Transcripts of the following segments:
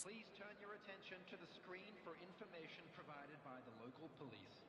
Please turn your attention to the screen for information provided by the local police.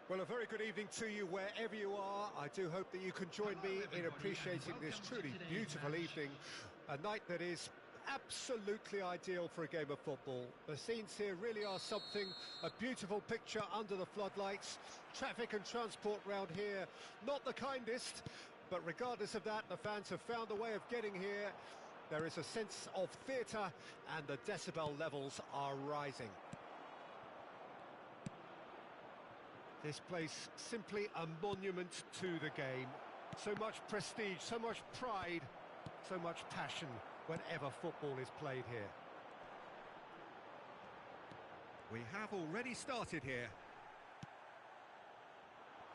Well, a very good evening to you wherever you are. I do hope that you can join me in appreciating this truly beautiful evening, a night that is absolutely ideal for a game of football. The scenes here really are something, a beautiful picture under the floodlights. Traffic and transport round here, not the kindest, but regardless of that, the fans have found a way of getting here. There is a sense of theatre and the decibel levels are rising. This place simply a monument to the game. So much prestige, so much pride, so much passion whenever football is played here. We have already started here.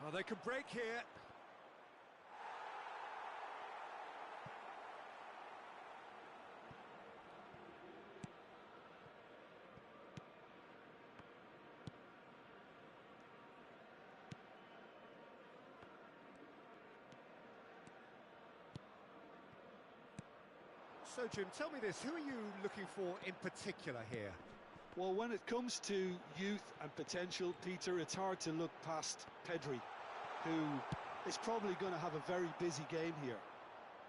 Oh, they can break here. So, Jim, tell me this, who are you looking for in particular here? Well, when it comes to youth and potential, Peter, it's hard to look past Pedri, who is probably going to have a very busy game here.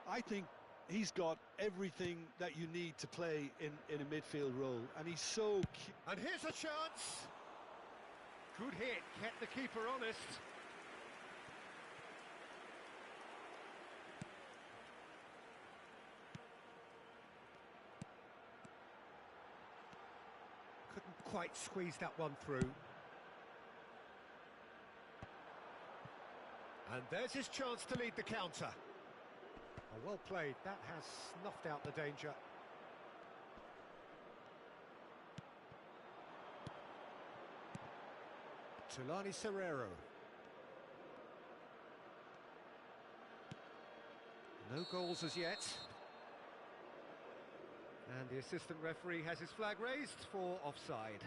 I think he's got everything that you need to play in a midfield role, and he's so... And here's a chance! Good hit, kept the keeper honest. Couldn't quite squeeze that one through. And there's his chance to lead the counter. Oh, well played, that has snuffed out the danger. Tulani Serrero. No goals as yet. And the assistant referee has his flag raised for offside.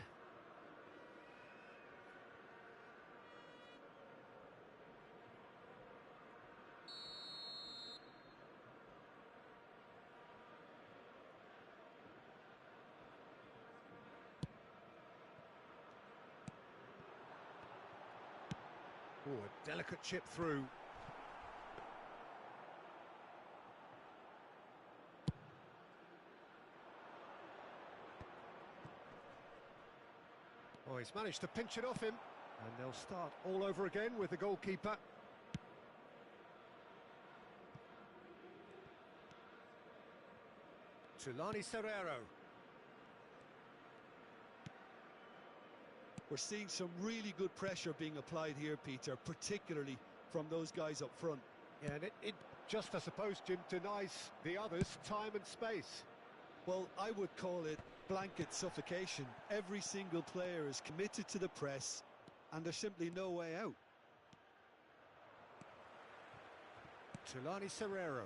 Oh, a delicate chip through. Oh, he's managed to pinch it off him, and they'll start all over again with the goalkeeper. Tulani Serrero. We're seeing some really good pressure being applied here, Peter, particularly from those guys up front. Yeah, and it just, I suppose, Jim, denies the others time and space. Well, I would call it blanket suffocation. Every single player is committed to the press, and there's simply no way out. Tulani Serrero.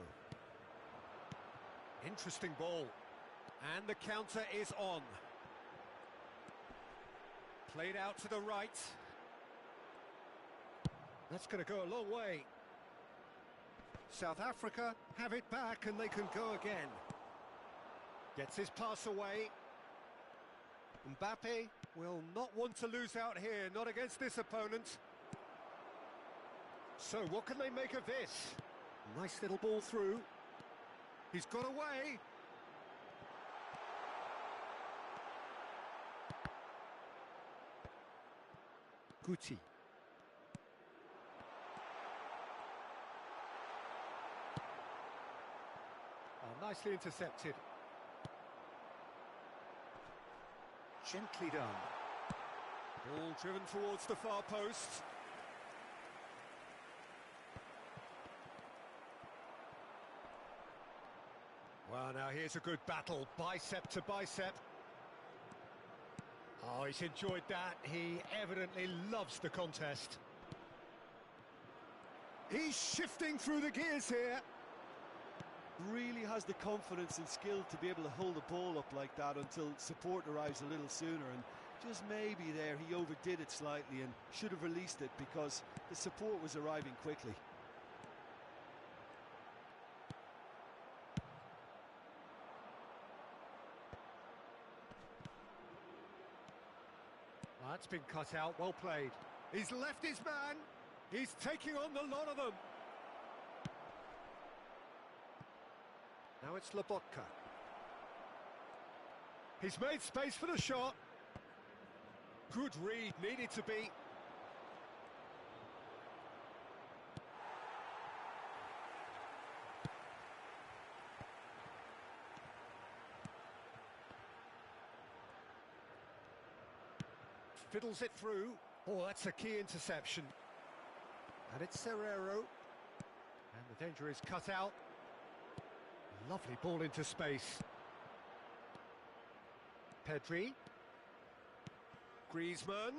Interesting ball. And the counter is on. Played out to the right. That's going to go a long way. South Africa have it back and they can go again. Gets his pass away. Mbappe will not want to lose out here, not against this opponent. So what can they make of this? Nice little ball through. He's got away. Guti. nicely intercepted. Gently done. Ball driven towards the far post. Well, now here's a good battle, bicep to bicep. Oh, he's enjoyed that. He evidently loves the contest. He's shifting through the gears here. Really has the confidence and skill to be able to hold the ball up like that until support arrives a little sooner, and just maybe there he overdid it slightly and should have released it because the support was arriving quickly. Well, that's been cut out, well played. He's left his man. He's taking on the lot of them. Now it's Lobotka. He's made space for the shot. Good read, needed to be. Fiddles it through. Oh, that's a key interception. And it's Serrero. And the danger is cut out. Lovely ball into space. Pedri. Griezmann.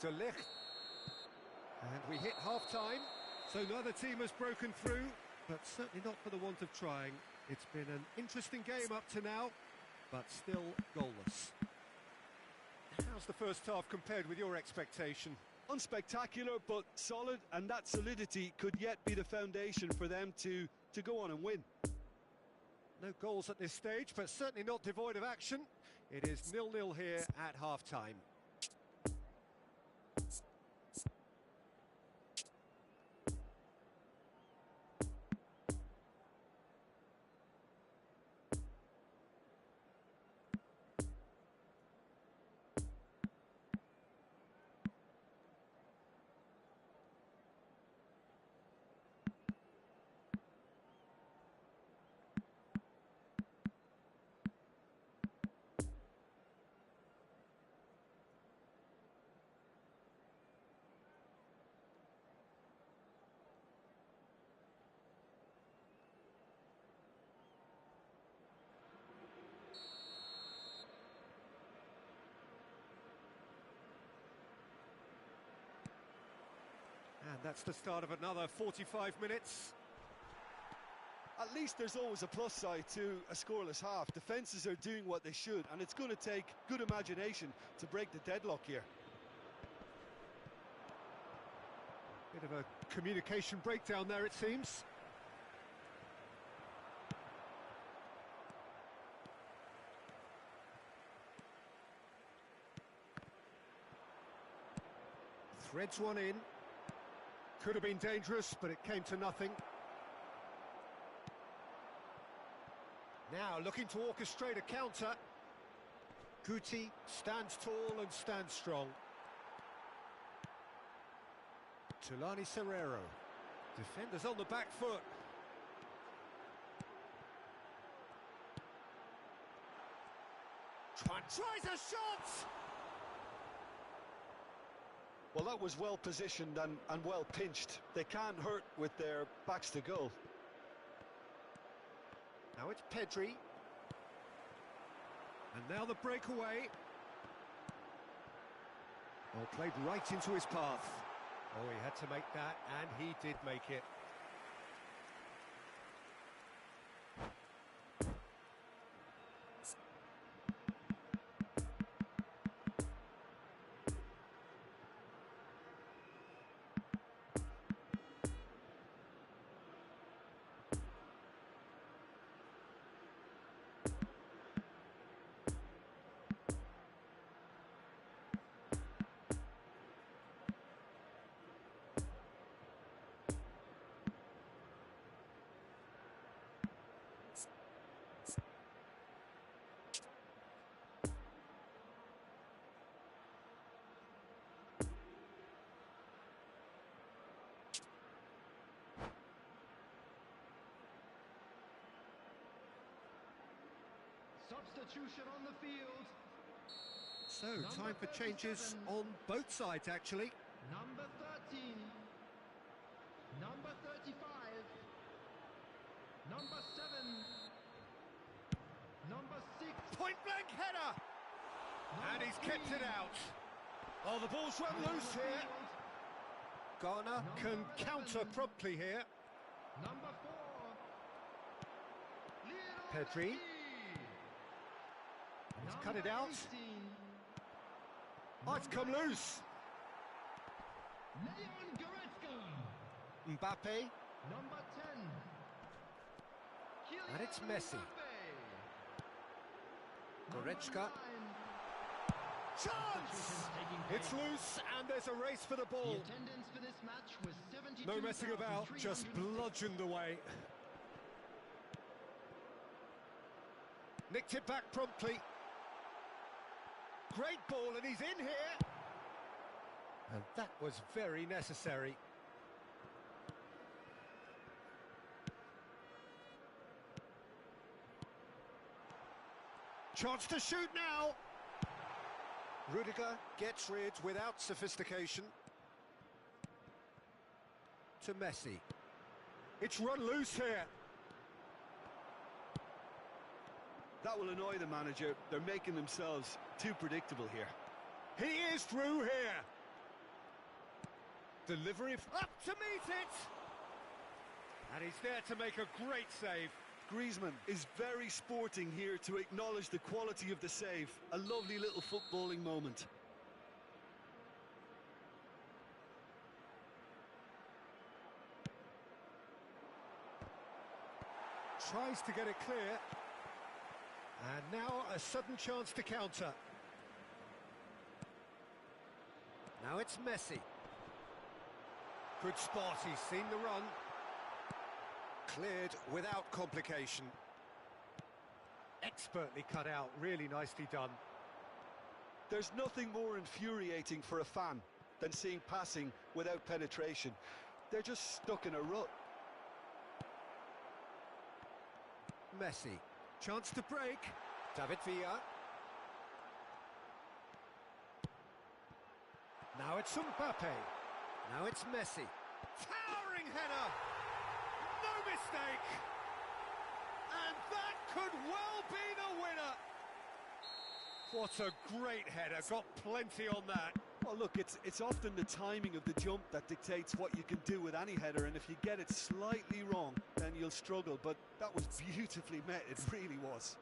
De Ligt. And we hit half-time. So neither team has broken through, but certainly not for the want of trying. It's been an interesting game up to now, but still goalless. How's the first half compared with your expectation? Unspectacular, but solid, and that solidity could yet be the foundation for them to go on and win. No goals at this stage, but certainly not devoid of action. It is 0-0 here at half-time. And that's the start of another 45 minutes. At least there's always a plus side to a scoreless half. Defences are doing what they should, and it's going to take good imagination to break the deadlock here. Bit of a communication breakdown there, it seems. Threads one in. Could have been dangerous, but it came to nothing. Now looking to orchestrate a counter. Guti stands tall and stands strong. Tulani Serrero. Defenders on the back foot. Tries a shot! Well, that was well positioned and well pinched. They can't hurt with their backs to goal. Now it's Pedri. And now the breakaway. Oh, played right into his path. Oh, he had to make that, and he did make it. Substitution on the field. So, time for changes on both sides, actually. Number 13. Number 35. Number 7. Number 6. Point-blank header! And he's kept it out. Oh, the ball's run loose here. Ghana can counter promptly here. Number 4. Pedri. He's cut it out. 18. Oh, it's come loose. Leon Goretzka. Mbappe. Number 10. And it's Messi. Kylian Goretzka. Mbappe. Chance! It's loose and there's a race for the The ball. attendance for this match was No messing about, just 72,306. bludgeoned away. Nicked it back promptly. Great ball and he's in here. And that was very necessary. Chance to shoot now. Rudiger gets rid without sophistication. To Messi. It's run loose here. That will annoy the manager. They're making themselves too predictable here. He is through here. Delivery up to meet it. And he's there to make a great save. Griezmann is very sporting here to acknowledge the quality of the save. A lovely little footballing moment. Tries to get it clear. And now a sudden chance to counter. Now it's Messi. Good spot, he's seen the run. Cleared without complication. Expertly cut out, really nicely done. There's nothing more infuriating for a fan than seeing passing without penetration. They're just stuck in a rut. Messi. Chance to break. David Villa. Now it's Mbappe. Now it's Messi. Towering header! No mistake! And that could well be the winner! What a great header, got plenty on that. Well, look, it's often the timing of the jump that dictates what you can do with any header, and if you get it slightly wrong, then you'll struggle. But that was beautifully met, it really was.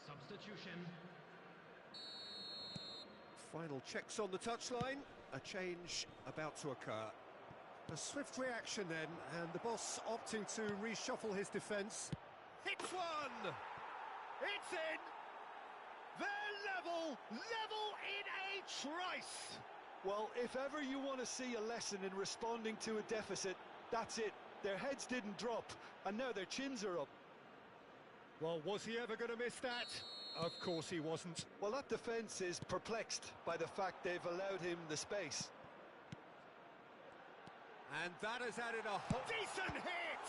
Substitution. Final checks on the touchline. A change about to occur. A swift reaction then, and the boss opting to reshuffle his defence. Hits one! It's in! They're level! Level in a trice! Well, if ever you want to see a lesson in responding to a deficit, that's it. Their heads didn't drop, and now their chins are up. Well, was he ever going to miss that? Of course he wasn't. Well, that defence is perplexed by the fact they've allowed him the space. And that has added a decent hit!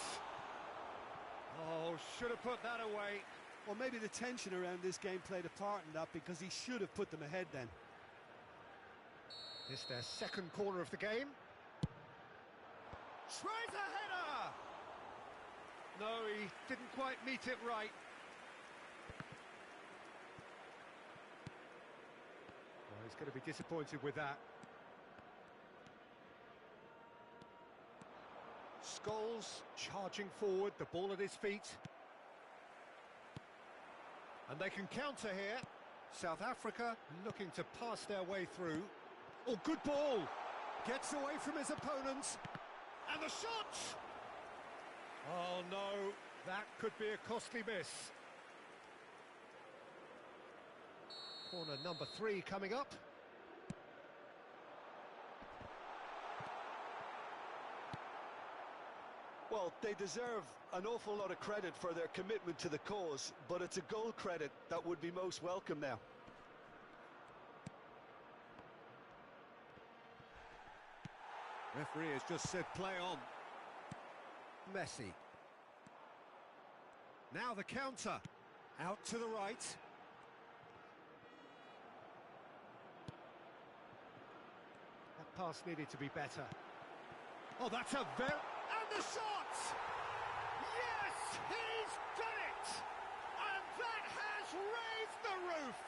Oh, should have put that away. Well, maybe the tension around this game played a part in that, because he should have put them ahead then. It's their second corner of the game. Tries a header! No, he didn't quite meet it right. Well, he's going to be disappointed with that. both goals, charging forward, the ball at his feet. And they can counter here. South Africa looking to pass their way through. Oh, good ball! Gets away from his opponents. And the shot! Oh no, that could be a costly miss. Corner number 3 coming up. Well, they deserve an awful lot of credit for their commitment to the cause, but it's a goal credit that would be most welcome now. Referee has just said play on. Messi. Now the counter. Out to the right. That pass needed to be better. Oh, that's a very... And the shot! Yes, he's done it! And that has raised the roof!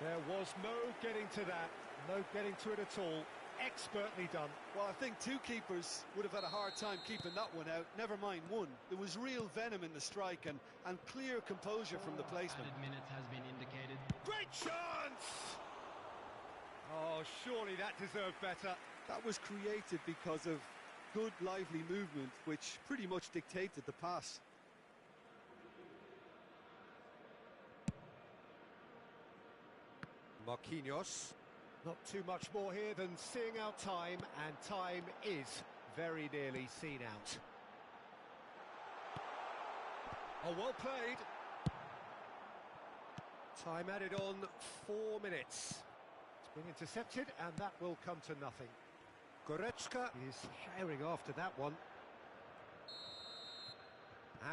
There was no getting to that, no getting to it at all. Expertly done. Well, I think 2 keepers would have had a hard time keeping that one out, never mind 1. There was real venom in the strike and clear composure from the placement. Added minutes has been indicated. Great chance! Oh, surely that deserved better. That was created because of good, lively movement, which pretty much dictated the pass. Marquinhos. Not too much more here than seeing out time, and time is very nearly seen out. Oh, well played. Time added on 4 minutes. It's been intercepted, and that will come to nothing. Goretzka is herring after that one.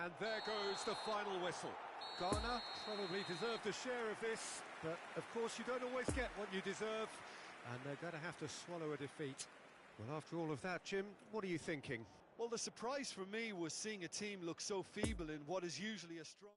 And there goes the final whistle. Ghana probably deserved a share of this, but of course you don't always get what you deserve, and they're going to have to swallow a defeat. Well, after all of that, Jim, what are you thinking? Well, the surprise for me was seeing a team look so feeble in what is usually a strong...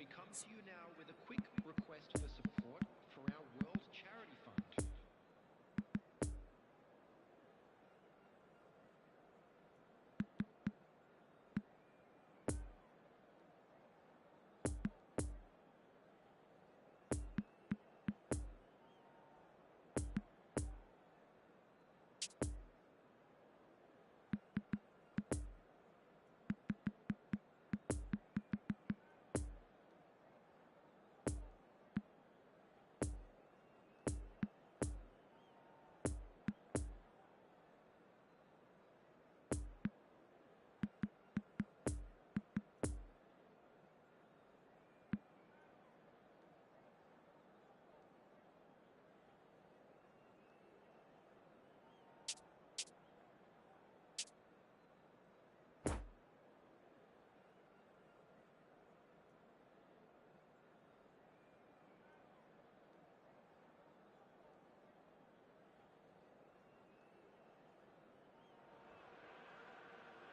We come to you now with a quick request for support for our World Charity Fund.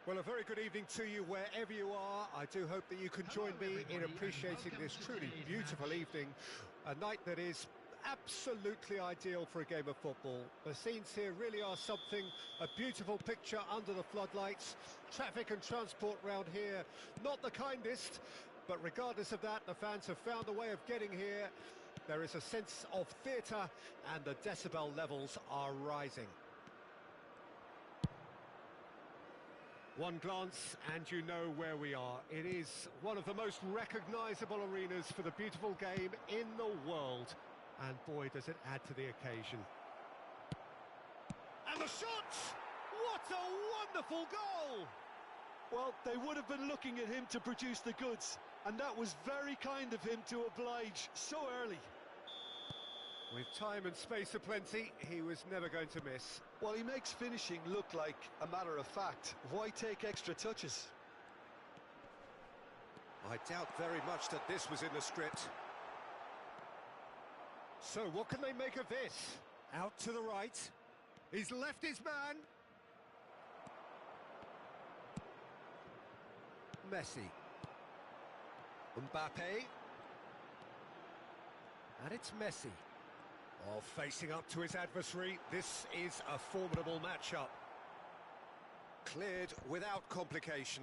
Well, a very good evening to you wherever you are. I do hope that you can join me in appreciating this truly beautiful evening, a night that is absolutely ideal for a game of football. The scenes here really are something, a beautiful picture under the floodlights. Traffic and transport round here, not the kindest, but regardless of that, the fans have found a way of getting here. There is a sense of theatre and the decibel levels are rising. One glance and you know where we are. It is one of the most recognisable arenas for the beautiful game in the world. And boy, does it add to the occasion. And the shot! What a wonderful goal! Well, they would have been looking at him to produce the goods, and that was very kind of him to oblige so early. With time and space aplenty, he was never going to miss. Well, he makes finishing look like a matter of fact. Why take extra touches? I doubt very much that this was in the script. So what can they make of this? Out to the right. He's left his man. Messi. Mbappe. And it's Messi. Oh, facing up to his adversary, this is a formidable matchup. Cleared without complication.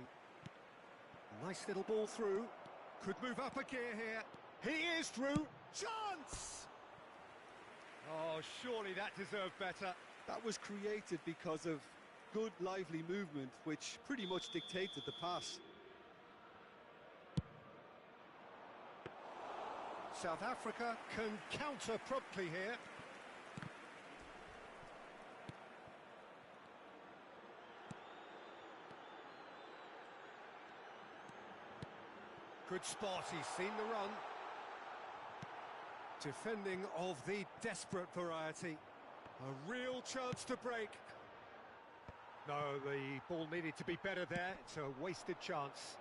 Nice little ball through. Could move up a gear here. He is through. Chance! Oh, surely that deserved better. That was created because of good, lively movement, which pretty much dictated the pass. South Africa can counter promptly here. Good spot, he's seen the run. Defending of the desperate variety. A real chance to break. No, the ball needed to be better there. It's a wasted chance.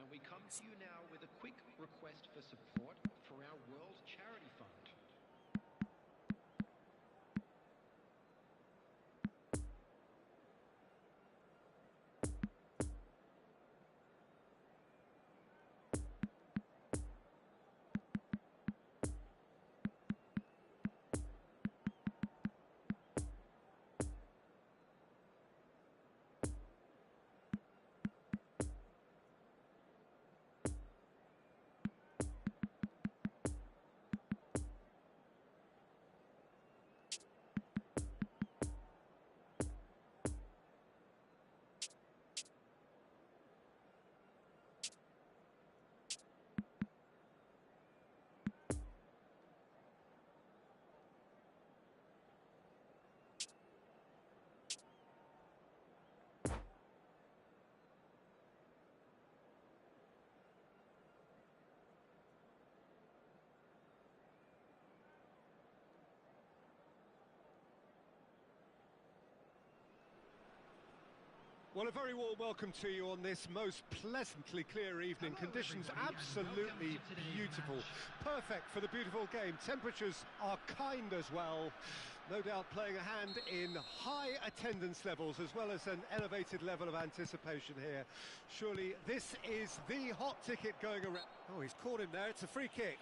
And we come to you now with a quick request for support for our World Charity Fund. Well, a very warm welcome to you on this most pleasantly clear evening. Conditions absolutely beautiful. Perfect for the beautiful game. Temperatures are kind as well. No doubt playing a hand in high attendance levels as well as an elevated level of anticipation here. Surely this is the hot ticket going around. Oh, he's caught him there. It's a free kick.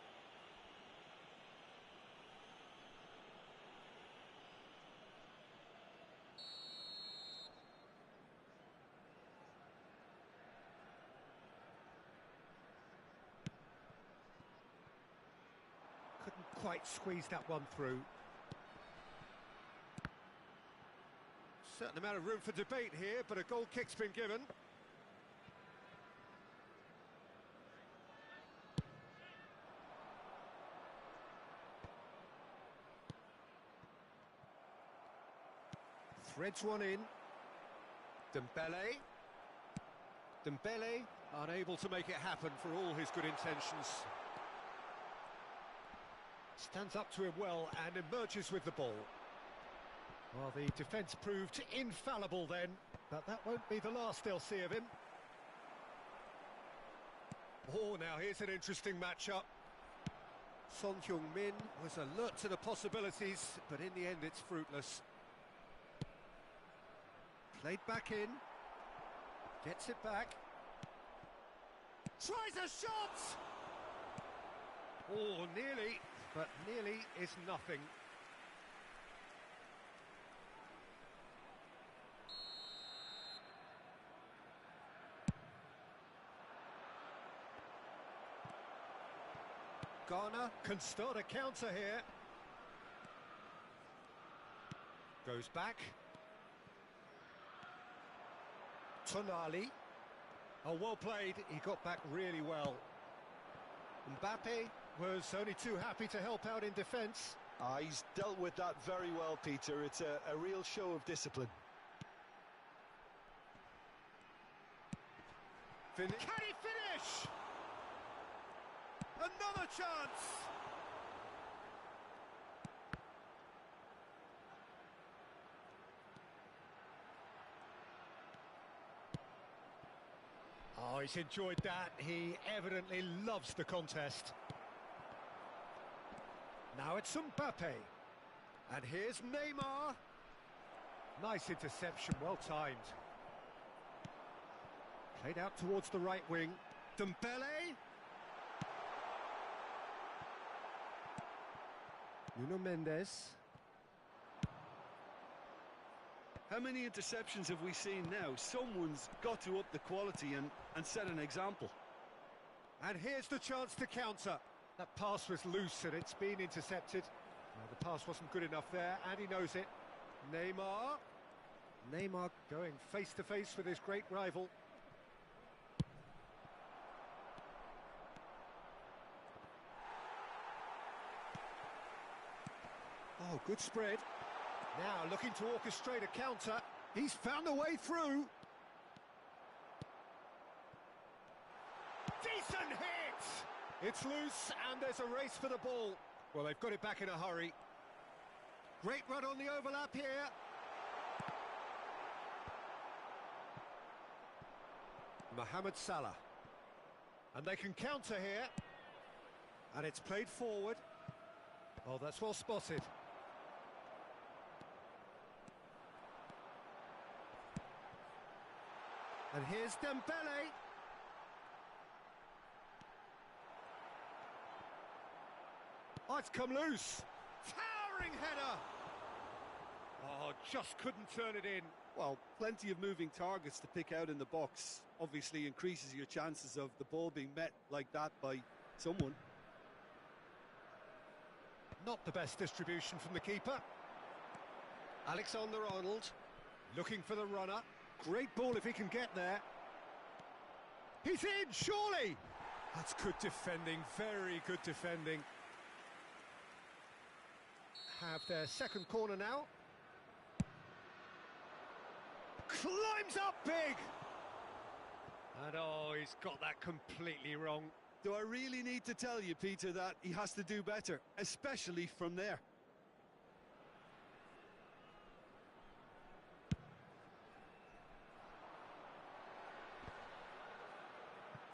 Couldn't quite squeeze that one through. Certain amount of room for debate here, but a goal kick's been given. Threads one in. Dembele unable to make it happen for all his good intentions. Stands up to him well and emerges with the ball. Well, the defence proved infallible then, but that won't be the last they'll see of him. Oh, now here's an interesting matchup. Son Heung-min was alert to the possibilities, but in the end it's fruitless. Played back in. Gets it back. Tries a shot! Oh, nearly, but nearly is nothing. Ghana can start a counter here. Goes back. Tonali. Oh, well played. He got back really well. Mbappe was only too happy to help out in defence. He's dealt with that very well, Peter. It's a real show of discipline. Can he finish? Another chance! Oh, he's enjoyed that. He evidently loves the contest. Now it's Mbappe. And here's Neymar. Nice interception, well timed. Played out towards the right wing. Dembele. Nuno Mendes. How many interceptions have we seen now? Someone's got to up the quality and set an example. And here's the chance to counter. That pass was loose and it's been intercepted. Well, the pass wasn't good enough there, and he knows it. Neymar. Neymar going face-to-face with his great rival. Oh, good spread. Now looking to orchestrate a counter. He's found a way through. Decent hit! It's loose and there's a race for the ball. Well, they've got it back in a hurry. Great run on the overlap here. Mohamed Salah. And they can counter here. And it's played forward. Oh, that's well spotted. And here's Dembele. Oh, it's come loose. Towering header. Oh, just couldn't turn it in. Well, plenty of moving targets to pick out in the box. Obviously increases your chances of the ball being met like that by someone. Not the best distribution from the keeper. Alexander-Arnold looking for the runner. Great ball if he can get there. He's in, surely! That's good defending, very good defending. Have their second corner now. Climbs up big! And oh, he's got that completely wrong. Do I really need to tell you, Peter, that he has to do better, especially from there?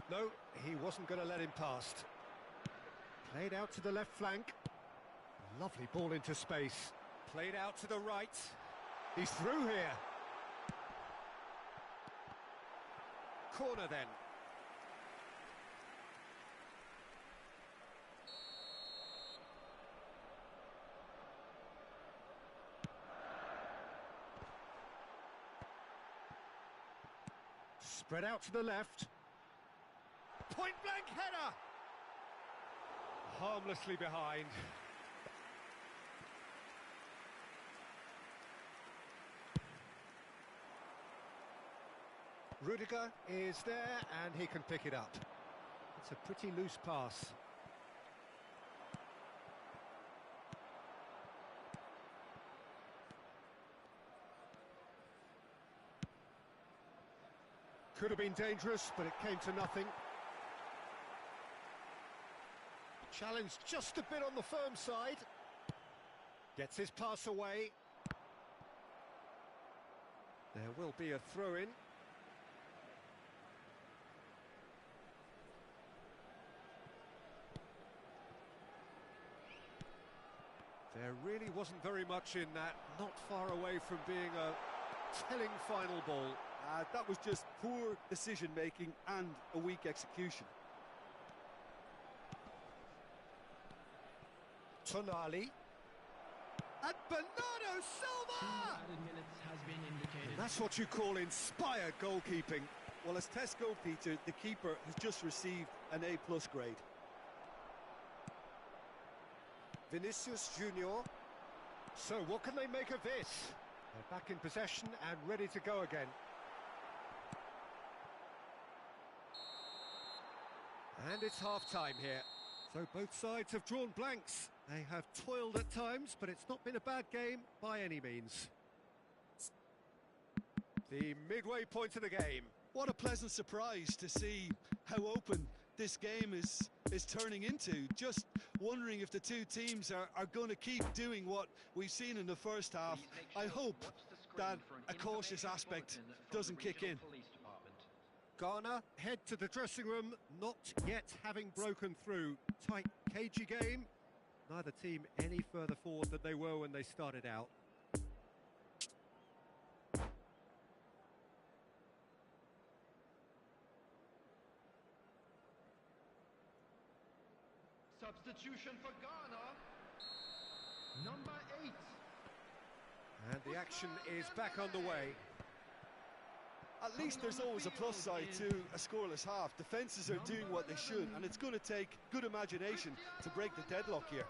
No, he wasn't going to let him past. Played out to the left flank. Lovely ball into space. Played out to the right. He's through here. Corner then. Spread out to the left. Point-blank header! Harmlessly behind. Rudiger is there and he can pick it up. It's a pretty loose pass. Could have been dangerous, but it came to nothing. Challenge just a bit on the firm side. Gets his pass away. There will be a throw-in. There really wasn't very much in that. Not far away from being a telling final ball. That was just poor decision-making and a weak execution. Tonali. And Bernardo Silva! Added minutes has been indicated. And that's what you call inspired goalkeeping. Well, as tests go, Peter, the keeper has just received an A+ grade. Vinicius Junior. So what can they make of this? They're back in possession and ready to go again. And it's half-time here. So both sides have drawn blanks. They have toiled at times, but it's not been a bad game by any means. The midway point of the game. What a pleasant surprise to see how open this game is turning into. Just wondering if the two teams are going to keep doing what we've seen in the first half. I hope that a cautious aspect doesn't kick in. Ghana head to the dressing room, not yet having broken through. Tight, cagey game. Neither team any further forward than they were when they started out. Substitution for Ghana. Number 8. And the action is back on the way. At least there's always a plus side to a scoreless half. Defences are doing what they should, and it's going to take good imagination to break the deadlock here.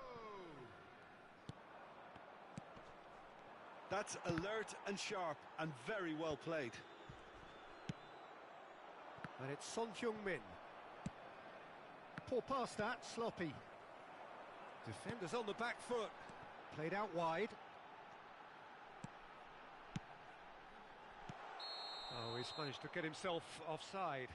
That's alert and sharp and very well played. And it's Son Heung-min. Poor pass that, sloppy. Defenders on the back foot. Played out wide. Oh, he's managed to get himself offside.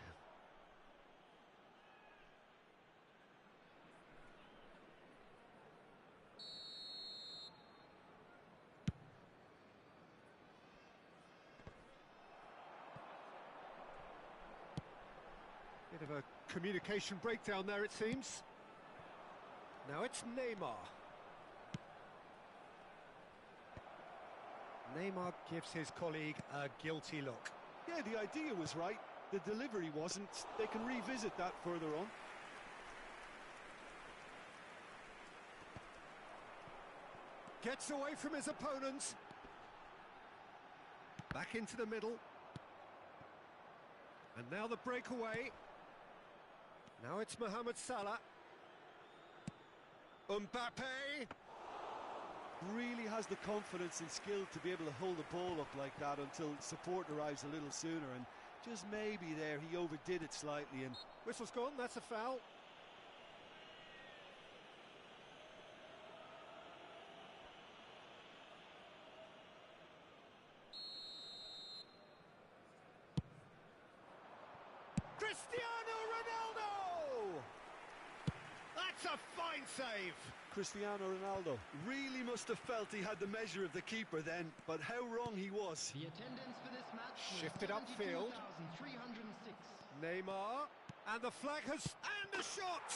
Bit of a communication breakdown there, it seems. Now it's Neymar. Neymar gives his colleague a guilty look. Yeah, the idea was right. The delivery wasn't. They can revisit that further on. Gets away from his opponents. Back into the middle. And now the breakaway. Now it's Mohamed Salah. Mbappe. Really has the confidence and skill to be able to hold the ball up like that until support arrives a little sooner, and just maybe there he overdid it slightly. And whistle's gone, that's a foul. Cristiano Ronaldo! That's a fine save. Cristiano Ronaldo really must have felt he had the measure of the keeper then, but how wrong he was. The attendance for this match shifted upfield. 306. Neymar, and the flag has... and the shot!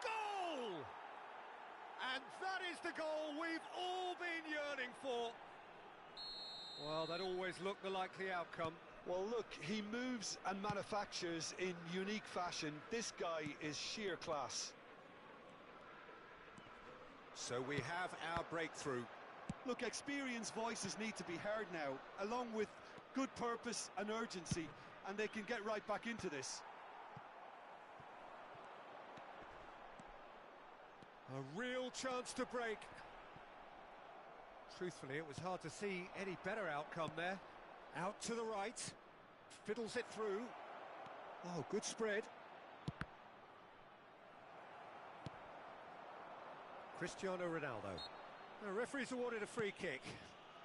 Goal! And that is the goal we've all been yearning for. Well, that always looked the likely outcome. Well, look, he moves and manufactures in unique fashion. This guy is sheer class. So we have our breakthrough. Look, experienced voices need to be heard now, along with good purpose and urgency, and they can get right back into this. A real chance to break. Truthfully, it was hard to see any better outcome there. Out to the right, fiddles it through. Oh, good spread. Cristiano Ronaldo. The referee's awarded a free kick.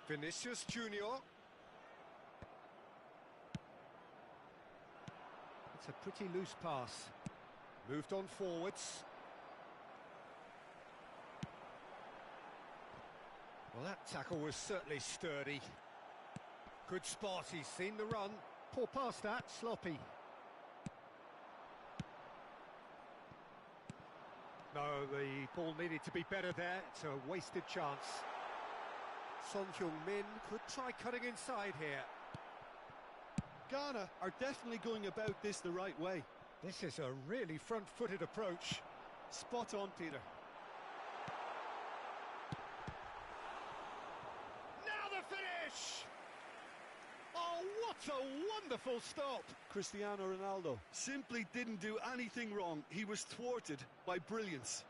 Vinicius Junior. It's a pretty loose pass. Moved on forwards. Well, that tackle was certainly sturdy. Good spot, he's seen the run. Poor pass that, sloppy. No, the ball needed to be better there. It's a wasted chance. Son Heung-min could try cutting inside here. Ghana are definitely going about this the right way. This is a really front-footed approach. Spot on, Peter. Now the finish! Oh, what a wonderful stop! Cristiano Ronaldo simply didn't do anything wrong. He was thwarted by brilliance.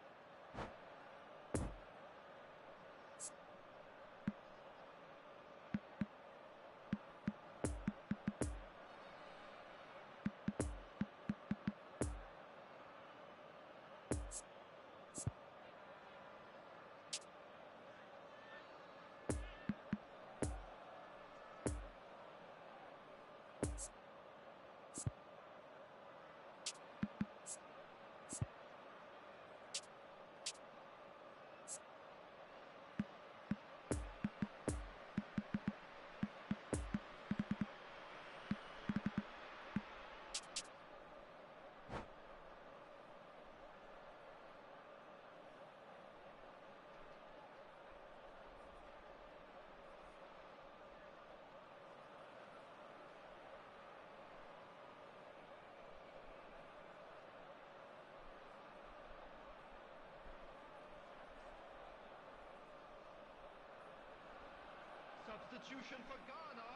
Substitution for Ghana.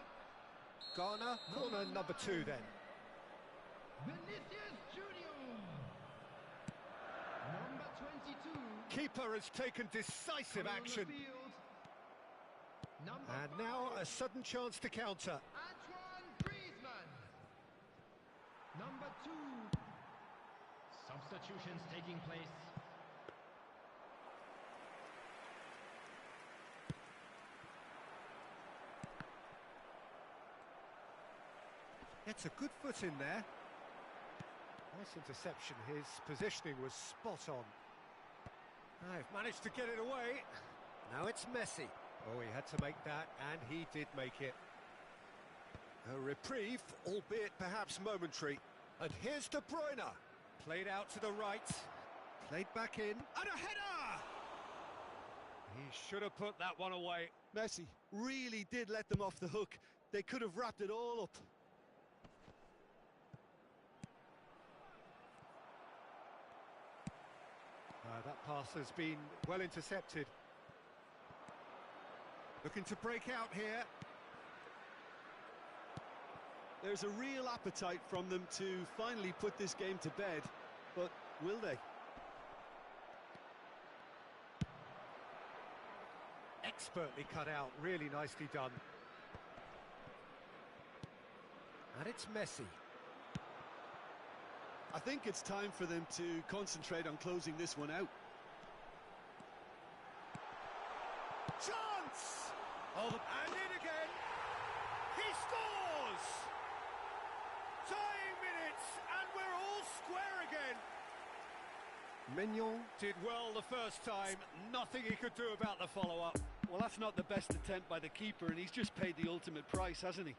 Ghana, corner number 2 then. Vinicius Junior. Number 22. Keeper has taken decisive Coming on the action. field. Number And 5. now a sudden chance to counter. Antoine Griezmann. Number 2. Substitutions taking place. Gets a good foot in there. Nice interception. His positioning was spot on. I've managed to get it away. Now it's Messi. Oh, he had to make that, and he did make it. A reprieve, albeit perhaps momentary. And here's De Bruyne. Played out to the right. Played back in. And a header! He should have put that one away. Messi really did let them off the hook. They could have wrapped it all up. That pass has been well intercepted. Looking to break out here. There's a real appetite from them to finally put this game to bed, but will they? Expertly cut out, really nicely done. And it's Messi. I think it's time for them to concentrate on closing this one out. Chance! Oh, and in again! He scores! Tying minutes, and we're all square again. Mignon did well the first time, nothing he could do about the follow-up. Well, that's not the best attempt by the keeper, and he's just paid the ultimate price, hasn't he?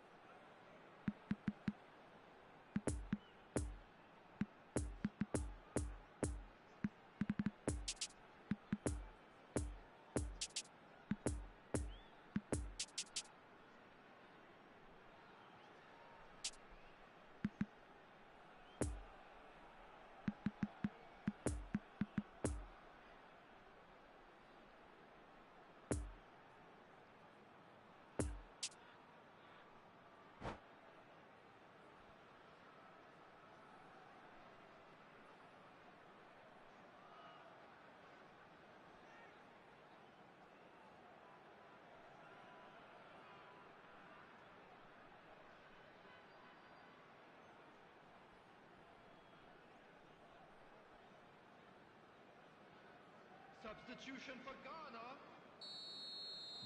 Substitution for Ghana.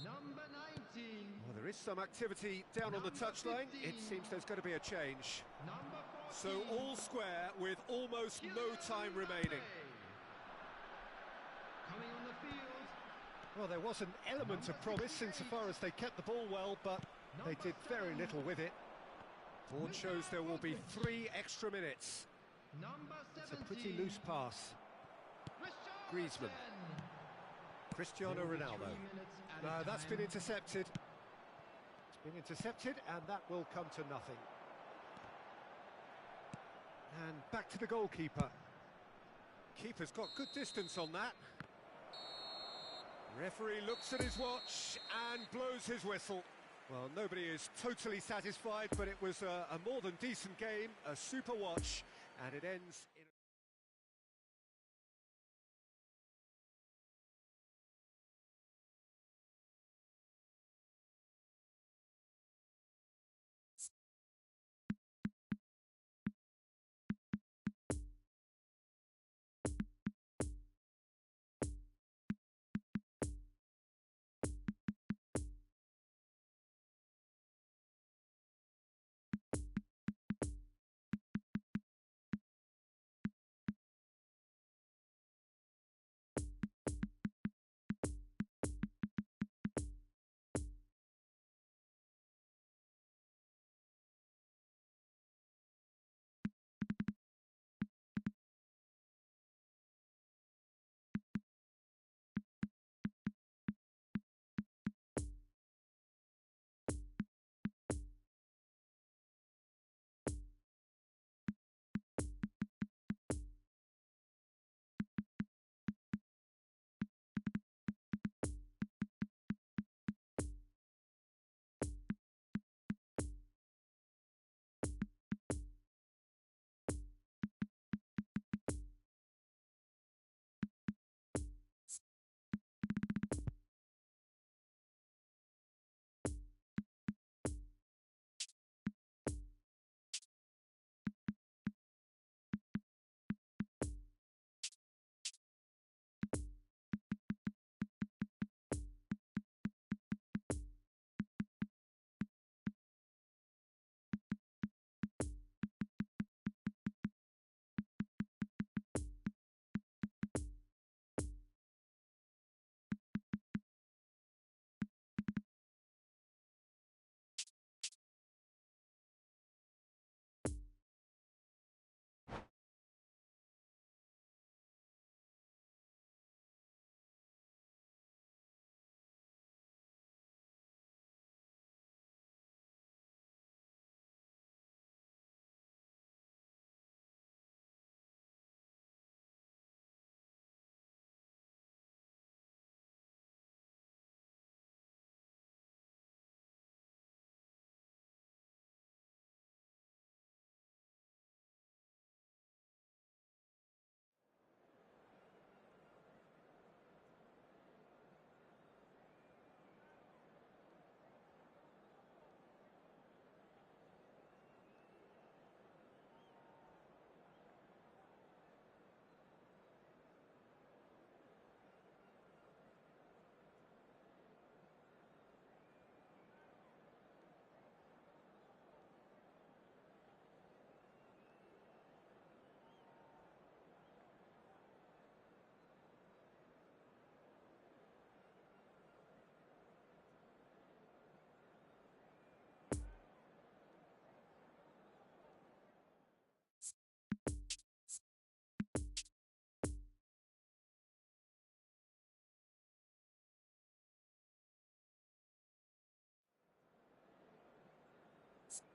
Number 19. Well, there is some activity down on the touchline. It seems there's going to be a change. Number 14. So all square with almost no time remaining. Coming on the field. Well, there was an element of promise insofar as they kept the ball well, but they did very little with it. Board shows there will be 3 extra minutes. Number 17. It's a pretty loose pass. Griezmann. Cristiano Ronaldo. No, that's been intercepted. It's been intercepted, and that will come to nothing. And back to the goalkeeper. Keeper's got good distance on that. Referee looks at his watch and blows his whistle. Well, nobody is totally satisfied, but it was a more than decent game, a super watch, and it ends in...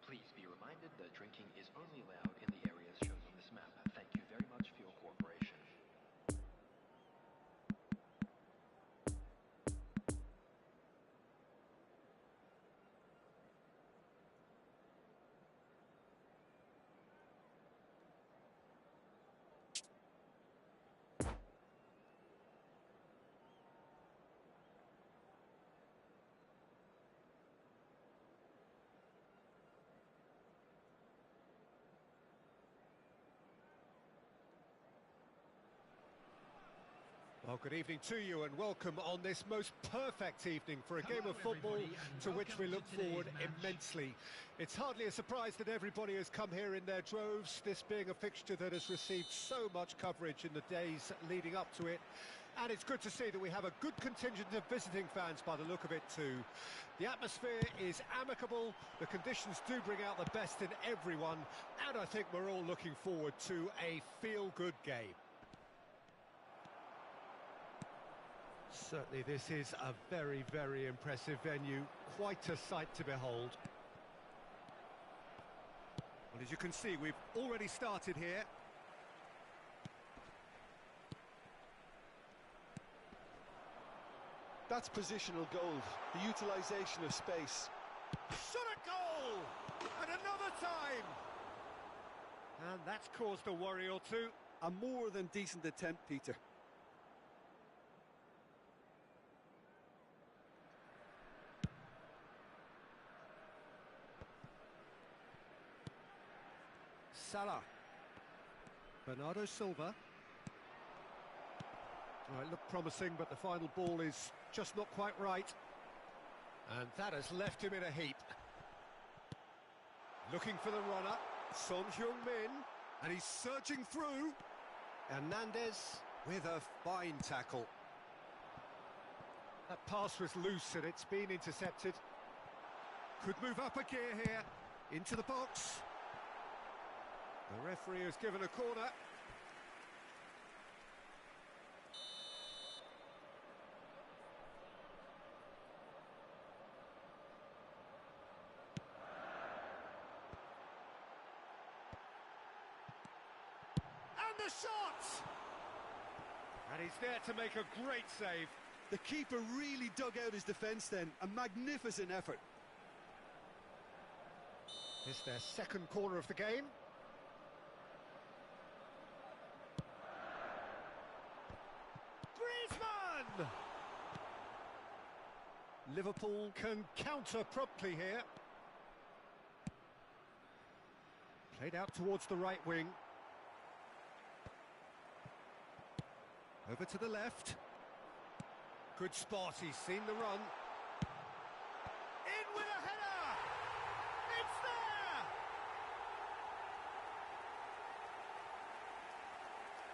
Please be reminded that drinking is only allowed in the areas shown on this map. Thank you very much for your cooperation. Well, good evening to you and welcome on this most perfect evening for a game of football to which we look forward immensely. It's hardly a surprise that everybody has come here in their droves, this being a fixture that has received so much coverage in the days leading up to it. And it's good to see that we have a good contingent of visiting fans by the look of it too. The atmosphere is amicable, the conditions do bring out the best in everyone, and I think we're all looking forward to a feel-good game. Certainly this is a very, very impressive venue. Quite a sight to behold. Well, as you can see, we've already started here. That's positional gold, the utilisation of space. Shot a goal! And another time! And that's caused a worry or two. A more than decent attempt, Peter. Salah. Bernardo Silva. Oh, it looked promising, but the final ball is just not quite right. And that has left him in a heap. Looking for the runner, Son Heung-min, and he's surging through. Hernandez with a fine tackle. That pass was loose and it's been intercepted. Could move up a gear here, into the box. The referee has given a corner. And the shot! And he's there to make a great save. The keeper really dug out his defence then. A magnificent effort. It's their second corner of the game. Griezmann! Liverpool can counter promptly here. Played out towards the right wing. Over to the left. Good spot, he's seen the run. In with a header! It's there!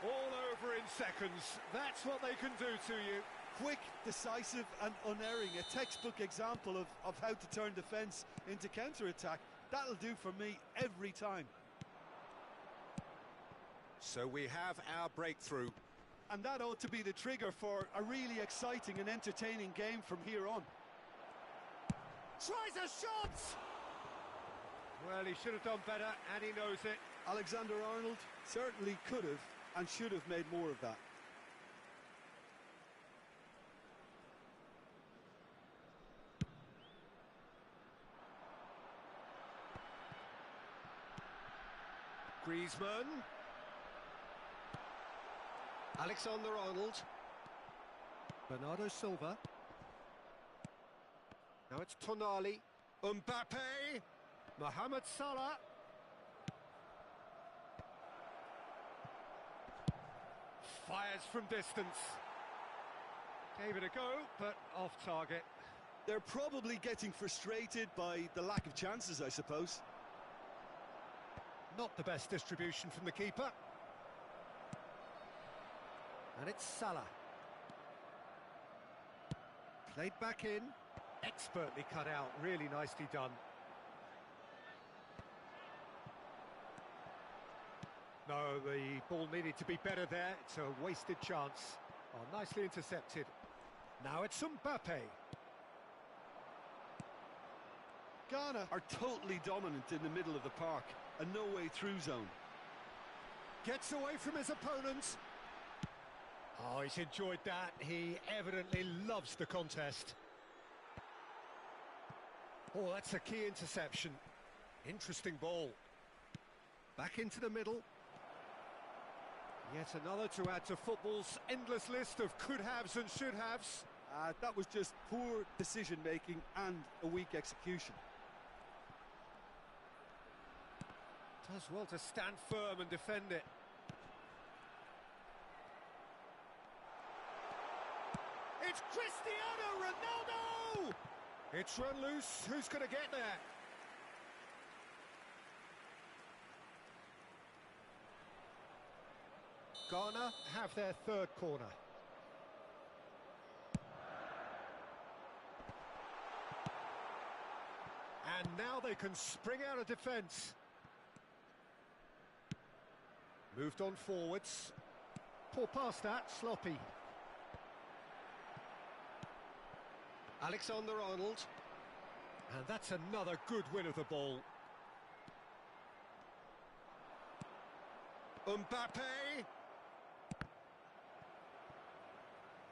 All over in seconds. That's what they can do to you. Quick, decisive and unerring. A textbook example of how to turn defence into counter-attack. That'll do for me every time. So we have our breakthrough. And that ought to be the trigger for a really exciting and entertaining game from here on. Tries a shot! Well, he should have done better, and he knows it. Alexander-Arnold certainly could have and should have made more of that. Griezmann. Alexander-Arnold. Bernardo Silva. Now it's Tonali. Mbappe. Mohamed Salah. Fires from distance. Gave it a go, but off target. They're probably getting frustrated by the lack of chances, I suppose. Not the best distribution from the keeper. And it's Salah. Played back in. Expertly cut out. Really nicely done. No, the ball needed to be better there. It's a wasted chance. Oh, nicely intercepted. Now it's Mbappe. Ghana are totally dominant in the middle of the park. A no-way through zone. Gets away from his opponent. Oh, he's enjoyed that. He evidently loves the contest. Oh, that's a key interception. Interesting ball. Back into the middle. Yet another to add to football's endless list of could-haves and should-haves. That was just poor decision-making and a weak execution. Does well to stand firm and defend it. It's Cristiano Ronaldo! It's run loose. Who's going to get there? Ghana have their third corner. And now they can spring out of defence. Moved on forwards. Poor pass that, sloppy. Alexander-Arnold. And that's another good win of the ball. Mbappe.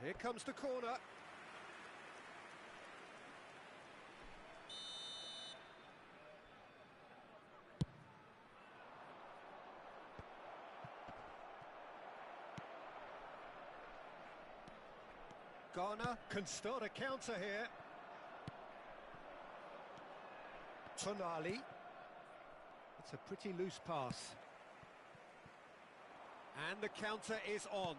Here comes the corner. Ghana can start a counter here. Tonali. It's a pretty loose pass. And the counter is on.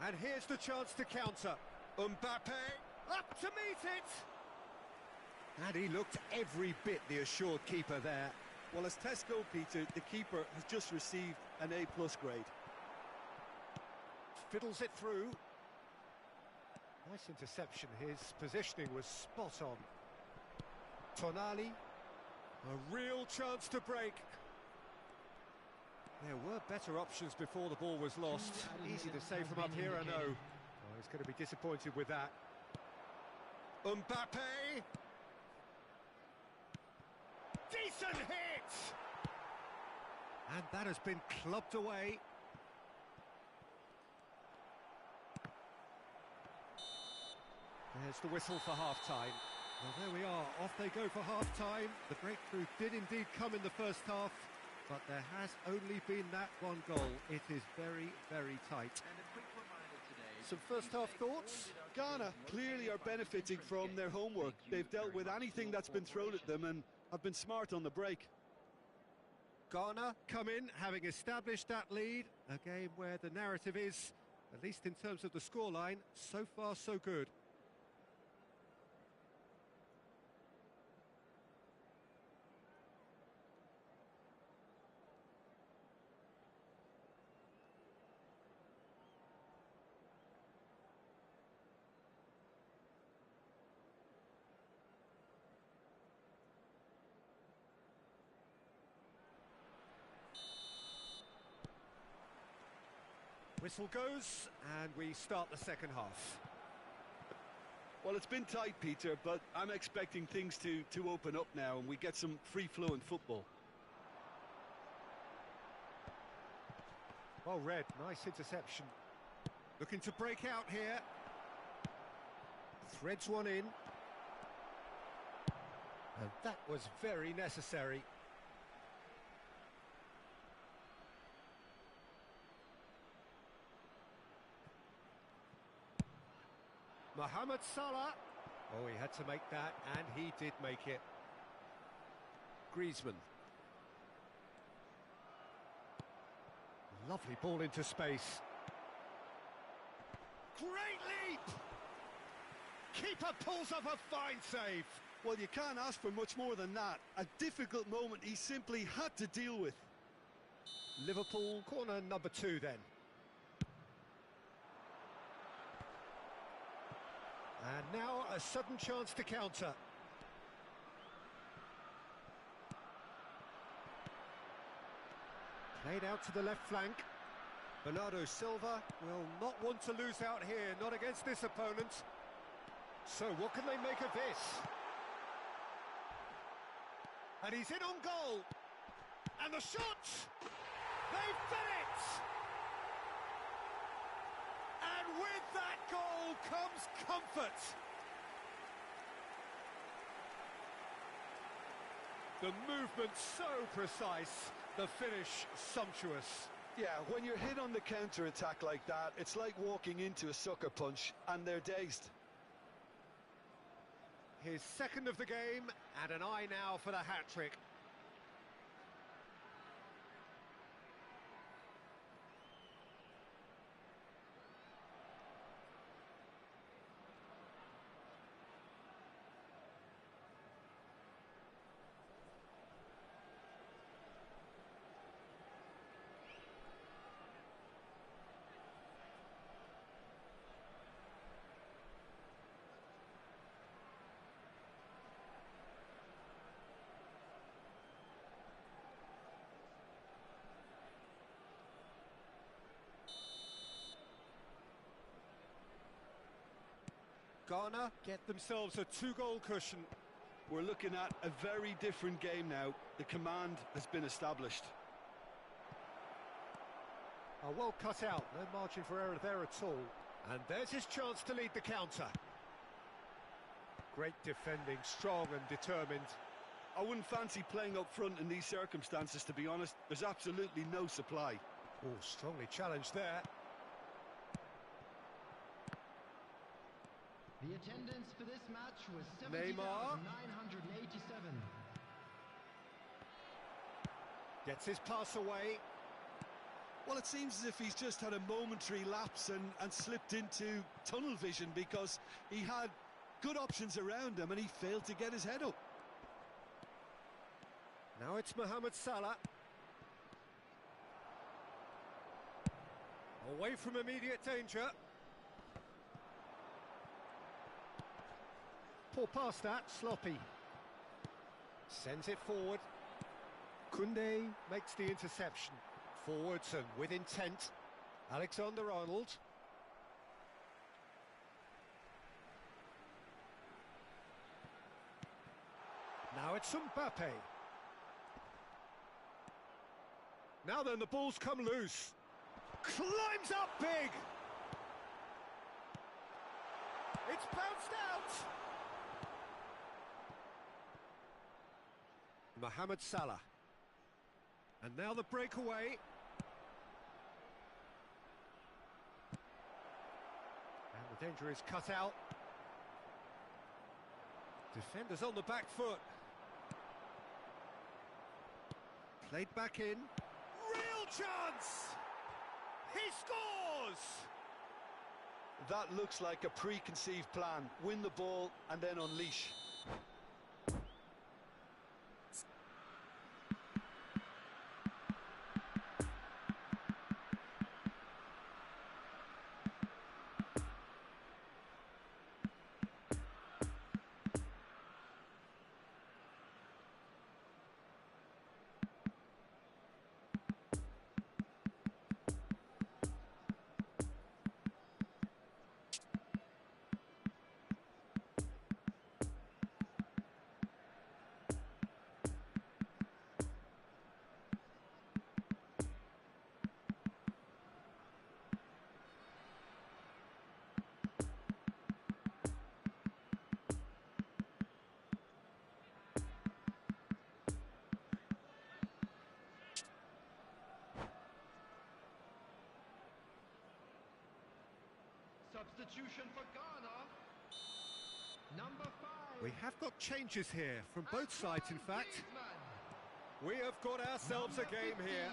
And here's the chance to counter. Mbappe up to meet it. And he looked every bit the assured keeper there. Well, as tests go, Peter, the keeper has just received an A+ grade. Fiddles it through. Nice interception. His positioning was spot on. Tonali. A real chance to break. There were better options before the ball was lost. Easy to say from up here, I know. Oh, he's going to be disappointed with that. Mbappe! Decent hit! And that has been clubbed away. There's the whistle for half-time. Well, there we are. Off they go for half-time. The breakthrough did indeed come in the first half. But there has only been that one goal. It is very, very tight. Some first-half thoughts? Ghana clearly are benefiting from their homework. They've dealt with anything that's been thrown at them and have been smart on the break. Ghana come in, having established that lead. A game where the narrative is, at least in terms of the scoreline, so far so good. Whistle goes, and we start the second half. Well, it's been tight, Peter, but I'm expecting things to open up now and we get some free-flowing football. Well read, nice interception. Looking to break out here. Threads one in. And that was very necessary. Mohamed Salah. Oh, he had to make that, and he did make it. Griezmann. Lovely ball into space. Great leap! Keeper pulls off a fine save. Well, you can't ask for much more than that. A difficult moment he simply had to deal with. Liverpool corner number 2 then. And now a sudden chance to counter. Played out to the left flank. Bernardo Silva will not want to lose out here, not against this opponent. So what can they make of this? And he's in on goal. And the shot! They've done it! And with that goal comes comfort. The movement so precise, the finish sumptuous. Yeah, when you're hit on the counter-attack like that, it's like walking into a sucker punch and they're dazed. His second of the game, and an eye now for the hat-trick. Ghana get themselves a two-goal cushion. We're looking at a very different game now. The command has been established. Oh, well cut out, no margin for error there at all. And there's his chance to lead the counter. Great defending, strong and determined. I wouldn't fancy playing up front in these circumstances, to be honest. There's absolutely no supply. Oh, strongly challenged there. The attendance for this match was Neymar 70,987. Gets his pass away. Well, it seems as if he's just had a momentary lapse and slipped into tunnel vision, because he had good options around him and he failed to get his head up. Now it's Mohamed Salah. Away from immediate danger. Poor pass that, sloppy. Sends it forward. Koundé makes the interception. Forwards and with intent. Alexander-Arnold. Now it's Mbappe. Now then, the ball's come loose. Climbs up big. It's bounced out. Mohamed Salah. And now the breakaway. And the danger is cut out. Defenders on the back foot. Played back in. Real chance! He scores! That looks like a preconceived plan. Win the ball and then unleash. Substitution for Ghana. Number 5. We have got changes here from both sides, in fact. We have got ourselves a game here.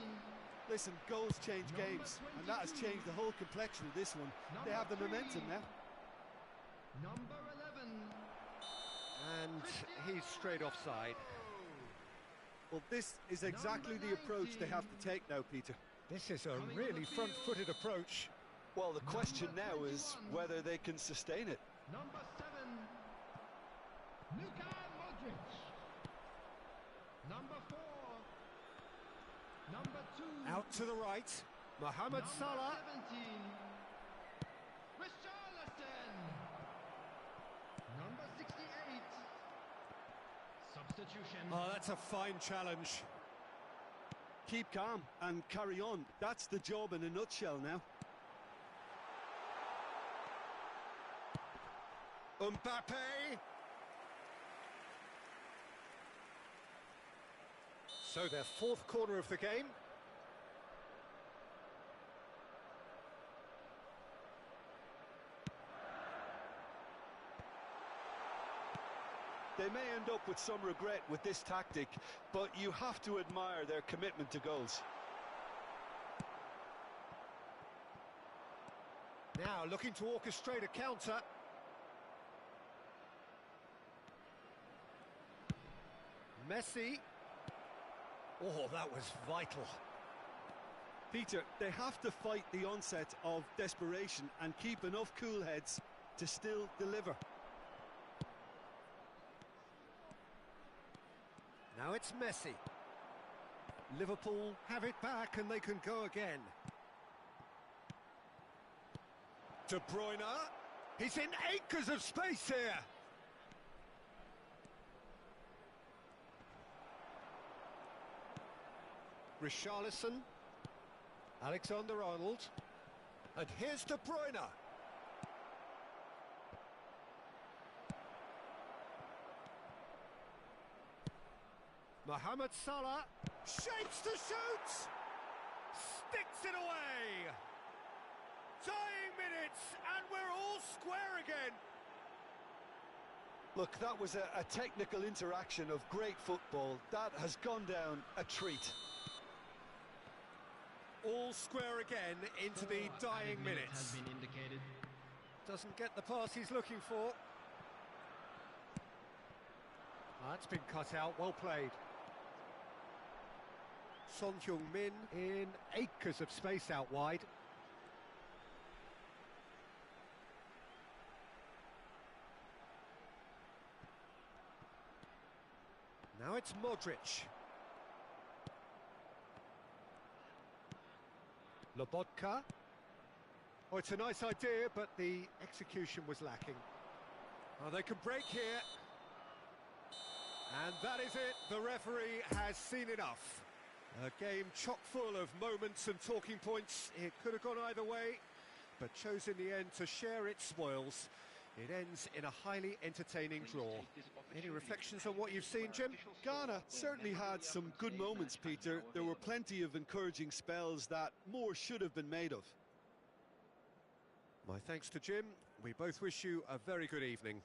Listen, goals change games, and that has changed the whole complexion of this one. They have the momentum now. Number 11. And he's straight offside. Well, this is exactly the approach they have to take now, Peter. This is a really front-footed approach. Well, the question now is whether they can sustain it. Number 7. Luka Modric. Number 4. Number 2. Out to the right. Mohamed Salah. 17. Richarlison. Number 68. Substitution. Oh, that's a fine challenge. Keep calm and carry on. That's the job in a nutshell now. Mbappe. So their fourth corner of the game. They may end up with some regret with this tactic, but you have to admire their commitment to goals. Now looking to orchestrate a counter. Messi. Oh, that was vital. Peter, they have to fight the onset of desperation and keep enough cool heads to still deliver. Now it's Messi. Liverpool have it back and they can go again. De Bruyne. He's in acres of space here. Richarlison. Alexander-Arnold. And here's De Bruyne. Mohamed Salah shapes to shoot, sticks it away. Dying minutes, and we're all square again. Look, that was a technical interaction of great football. That has gone down a treat. All square again into the dying minutes. Has been indicated. Doesn't get the pass he's looking for. That's been cut out, well played. Son Heung-min in acres of space out wide. Now it's Modric. Lobotka. Oh, it's a nice idea, but the execution was lacking. Oh, they can break here. And that is it. The referee has seen enough. A game chock full of moments and talking points. It could have gone either way, but chose in the end to share its spoils. It ends in a highly entertaining draw. Any reflections on what you've seen, Jim? Ghana certainly had some good moments, Peter. There were plenty of encouraging spells that more should have been made of. My thanks to Jim. We both wish you a very good evening.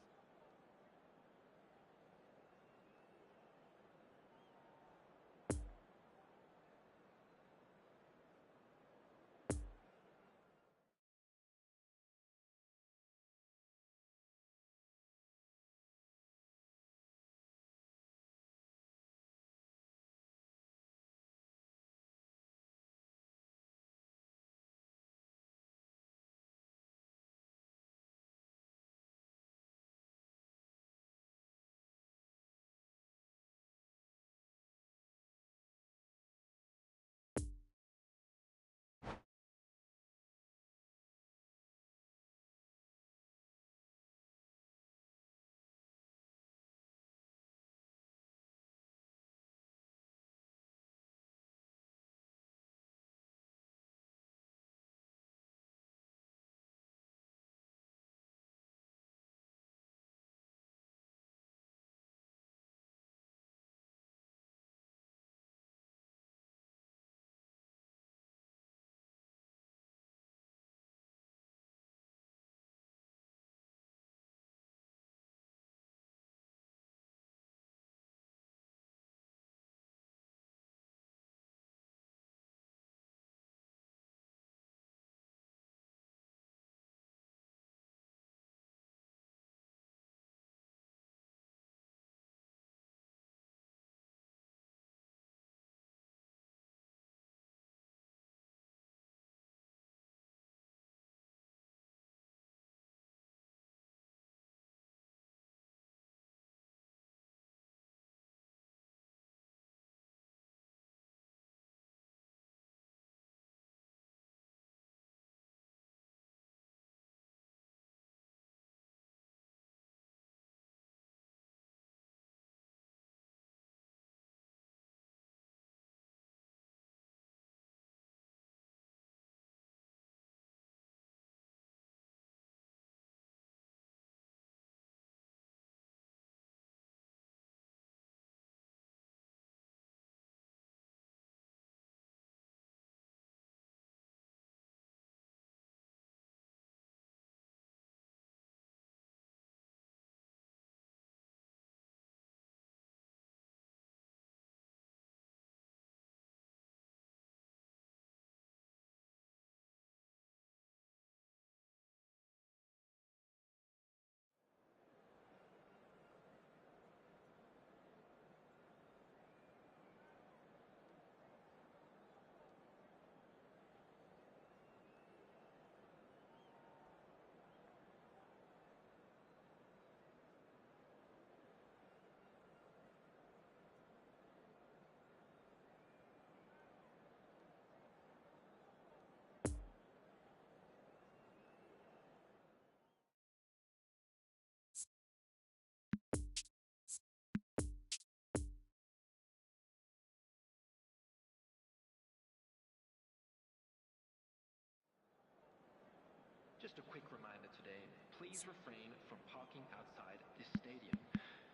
a quick reminder today, please refrain from parking outside this stadium.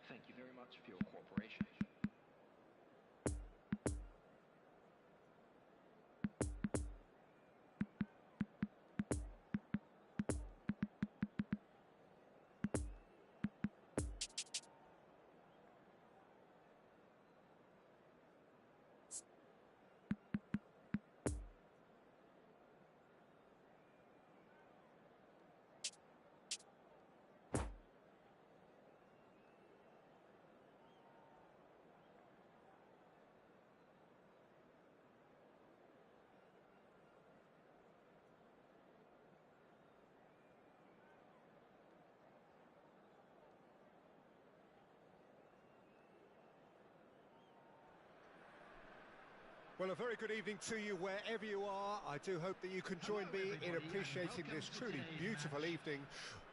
Thank you very much for your cooperation. Well, a very good evening to you wherever you are. I do hope that you can join me in appreciating this truly beautiful evening,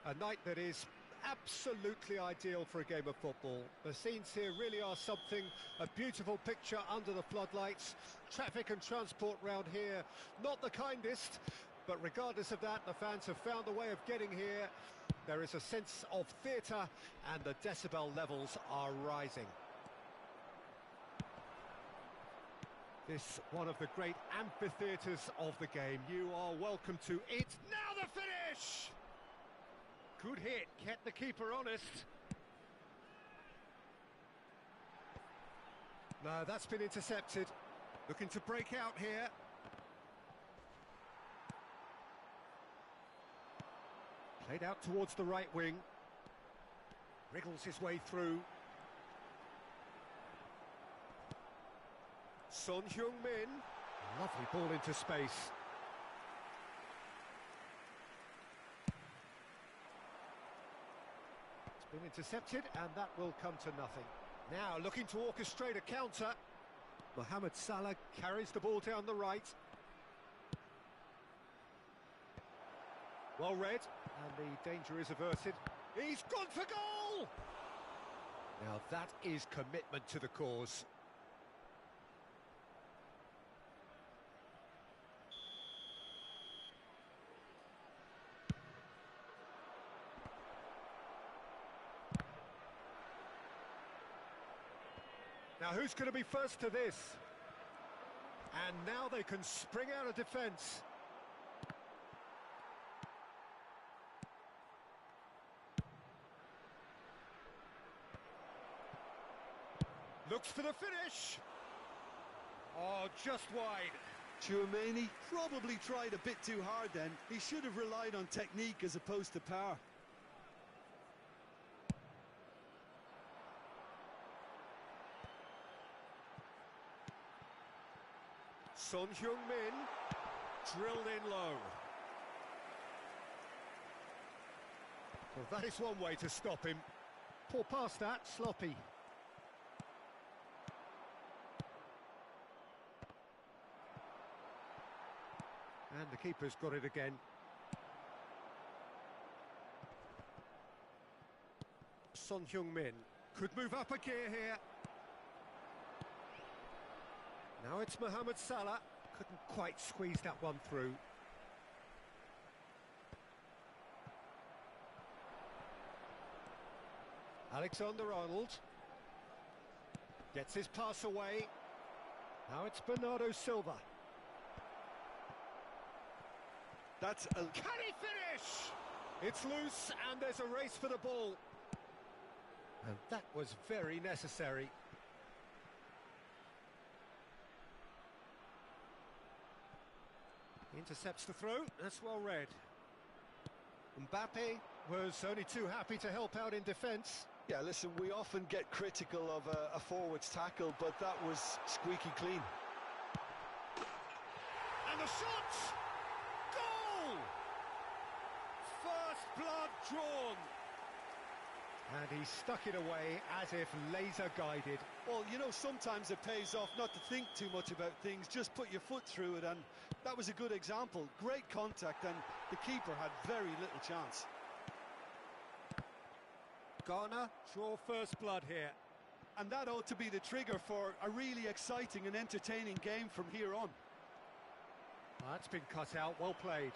a night that is absolutely ideal for a game of football. The scenes here really are something, a beautiful picture under the floodlights. Traffic and transport round here, not the kindest, but regardless of that, the fans have found a way of getting here. There is a sense of theatre and the decibel levels are rising. This one of the great amphitheatres of the game. You are welcome to it. Now the finish! Good hit, kept the keeper honest. No, that's been intercepted. Looking to break out here. Played out towards the right wing. Wriggles his way through. Son Heung-min, lovely ball into space. It's been intercepted and that will come to nothing. Now looking to orchestrate a counter. Mohamed Salah carries the ball down the right. Well read, and the danger is averted. He's gone for goal! Now that is commitment to the cause. Now who's going to be first to this? And now they can spring out of defence. Looks for the finish. Oh, just wide. Chouameni probably tried a bit too hard then. He should have relied on technique as opposed to power. Son Heung-min, drilled in low. Well, that is one way to stop him. Poor past that, sloppy. And the keeper's got it again. Son Heung-min could move up a gear here. Now it's Mohamed Salah. Couldn't quite squeeze that one through. Alexander-Arnold gets his pass away. Now it's Bernardo Silva. That's a... Can he finish? It's loose and there's a race for the ball. And that was very necessary. Intercepts the throw, that's well read. Mbappe was only too happy to help out in defence. Yeah, listen, we often get critical of a forward's tackle, but that was squeaky clean. And the shot! Goal! First blood drawn. And he stuck it away as if laser guided. Well, you know, sometimes it pays off not to think too much about things, just put your foot through it, and that was a good example. Great contact, and the keeper had very little chance. Ghana draw first blood here. And that ought to be the trigger for a really exciting and entertaining game from here on. That's been cut out, well played.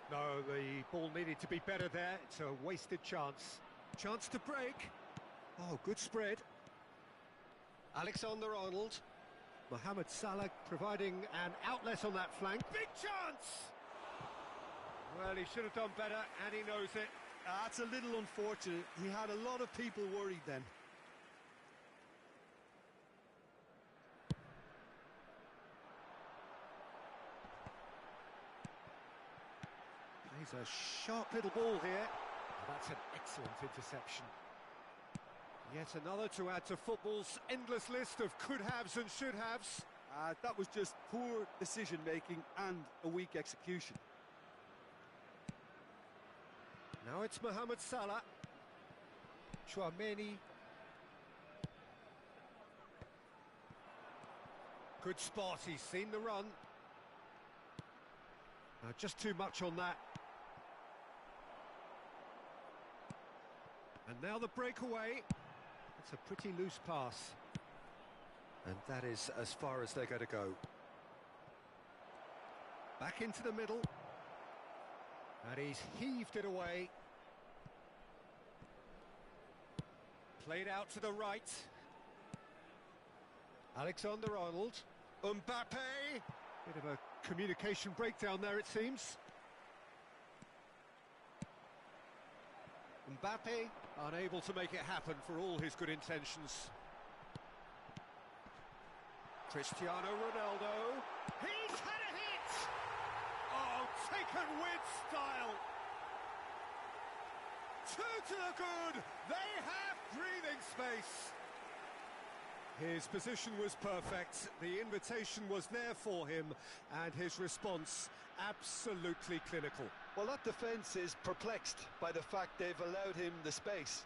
No, the ball needed to be better there. It's a wasted chance. Chance to break. Oh, good spread. Alexander-Arnold. Mohamed Salah providing an outlet on that flank. Big chance! Well, he should have done better, and he knows it. That's a little unfortunate. He had a lot of people worried then. Plays a sharp little ball here. That's an excellent interception. Yet another to add to football's endless list of could-haves and should-haves. That was just poor decision-making and a weak execution. Now it's Mohamed Salah. Chouameni. Good spot, he's seen the run. Just too much on that. And now the breakaway. It's a pretty loose pass. And that is as far as they're going to go. Back into the middle. And he's heaved it away. Played out to the right. Alexander-Arnold. Mbappe. Bit of a communication breakdown there, it seems. Mbappe, unable to make it happen for all his good intentions. Cristiano Ronaldo. He's had a hit! Oh, taken with style! Two to the good! They have breathing space! His position was perfect, the invitation was there for him, and his response absolutely clinical. Well, that defence is perplexed by the fact they've allowed him the space.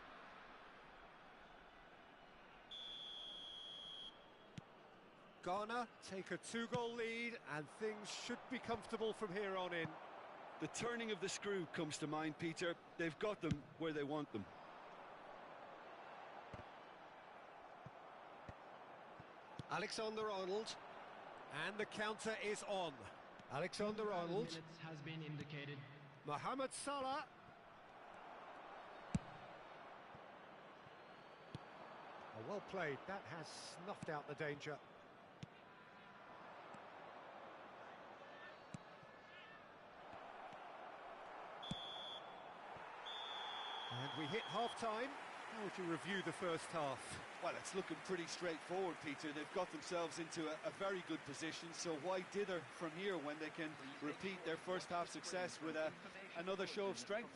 Ghana take a 2-goal lead, and things should be comfortable from here on in. The turning of the screw comes to mind, Peter. They've got them where they want them. Alexander-Arnold, and the counter is on. Alexander-Arnold. Has been indicated. Mohamed Salah. Oh, well played. That has snuffed out the danger. And we hit half-time. How would you review the first half? Well, it's looking pretty straightforward, Peter. They've got themselves into a very good position, so why dither from here when they can repeat their first half success with another show of strength?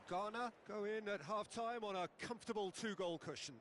Ghana go in at half-time on a comfortable 2-goal cushion.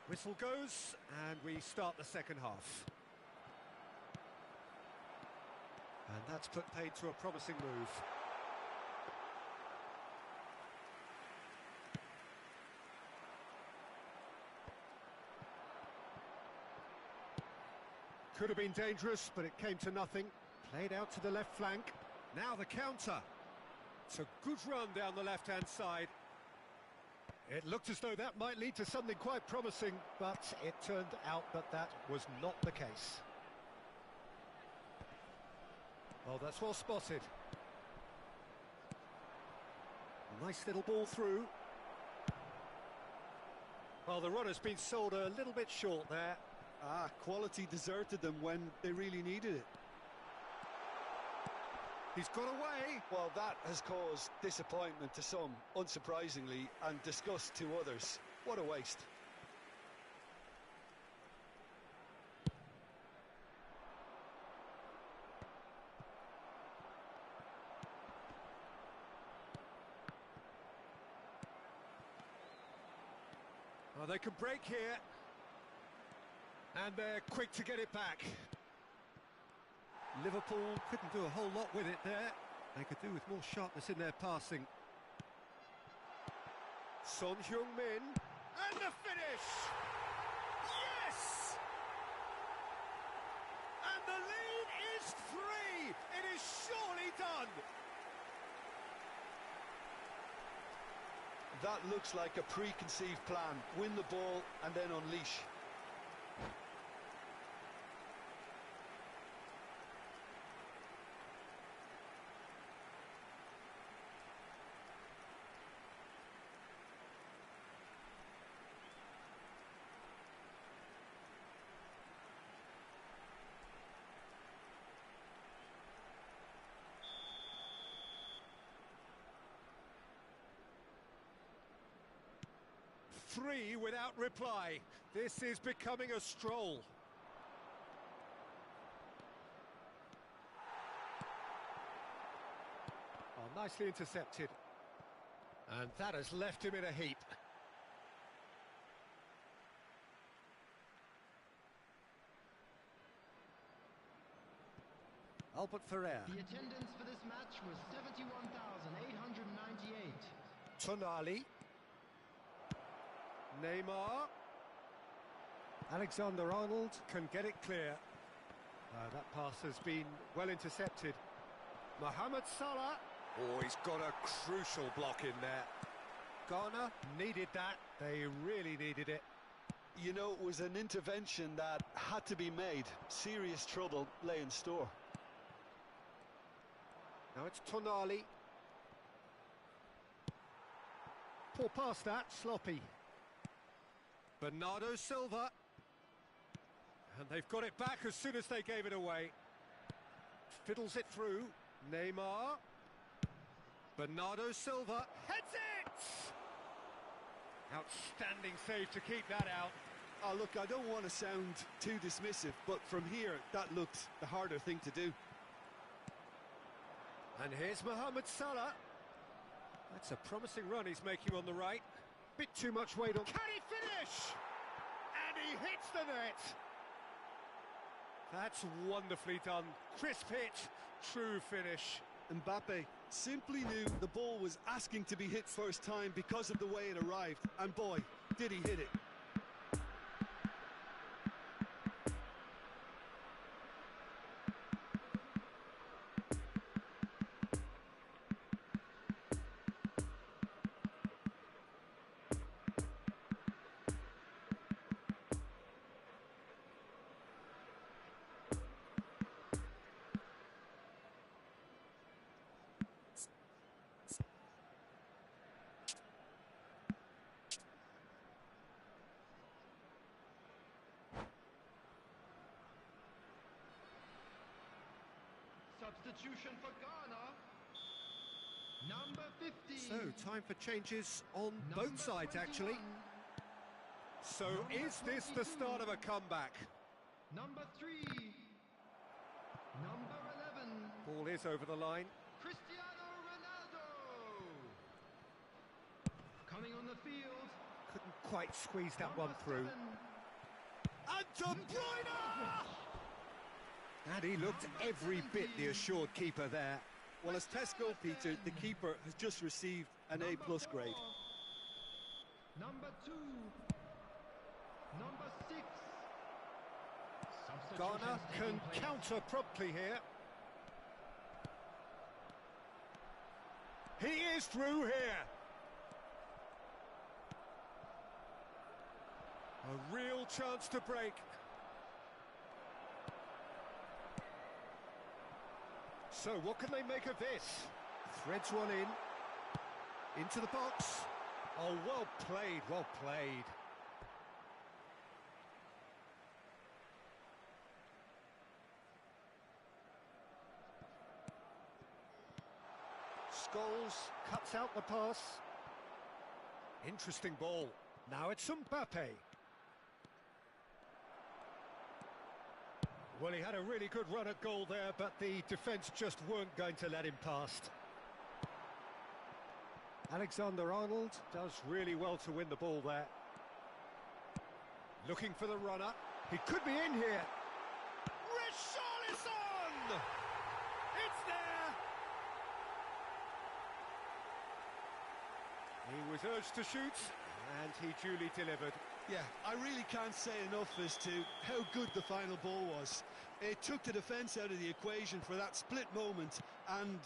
Whistle goes, and we start the second half. And that's put paid to a promising move. Could have been dangerous, but it came to nothing. Played out to the left flank. Now the counter. It's a good run down the left-hand side. It looked as though that might lead to something quite promising, but it turned out that that was not the case. Oh, that's well spotted. Nice little ball through. Well, the run has been sold a little bit short there. Quality deserted them when they really needed it. He's got away. Well, that has caused disappointment to some, unsurprisingly, and disgust to others. What a waste. Oh, they can break here. And they're quick to get it back. Liverpool couldn't do a whole lot with it there. They could do with more sharpness in their passing. Son Heung-min. And the finish! Yes! And the lead is 3! It is surely done! That looks like a preconceived plan. Win the ball and then unleash. Three without reply. This is becoming a stroll. Oh, nicely intercepted. And that has left him in a heap. Albert Ferrer. The attendance for this match was 71,898. Tonali. Neymar. Alexander-Arnold can get it clear. That pass has been well intercepted. Mohamed Salah. Oh, he's got a crucial block in there. Ghana needed that. They really needed it. You know, it was an intervention that had to be made. Serious trouble lay in store. Now it's Tonali. Poor pass that, sloppy. Bernardo Silva. And they've got it back as soon as they gave it away. Fiddles it through. Neymar. Bernardo Silva. Heads it! Outstanding save to keep that out. Oh, look, I don't want to sound too dismissive, but from here, that looked the harder thing to do. And here's Mohamed Salah. That's a promising run he's making on the right. Bit too much weight on. Can he finish? And he hits the net. That's wonderfully done. Crisp hit, true finish. Mbappe simply knew the ball was asking to be hit first time because of the way it arrived. And boy, did he hit it. Substitution for Ghana. Number 50. So, time for changes on both sides, actually. So, is this the start of a comeback? Number 3. Number 11. Ball is over the line. Cristiano Ronaldo. Coming on the field. Couldn't quite squeeze that one Number through. 7. And De Bruyne! And he looked every bit the assured keeper there. Well, as Test goal, Peter, the keeper has just received an A+ grade. Number 2. Number 6. Ghana Substitutions can taking place. counter promptly here. He is through here. A real chance to break. So what can they make of this? Threads one in. Into the box. Oh, well played, well played. Scholes cuts out the pass. Interesting ball. Now it's Mbappe. Well, he had a really good run at goal there, but the defence just weren't going to let him past. Alexander-Arnold does really well to win the ball there. Looking for the runner. He could be in here. Richarlison! It's there! He was urged to shoot, and he duly delivered. Yeah, I really can't say enough as to how good the final ball was. It took the defence out of the equation for that split moment, and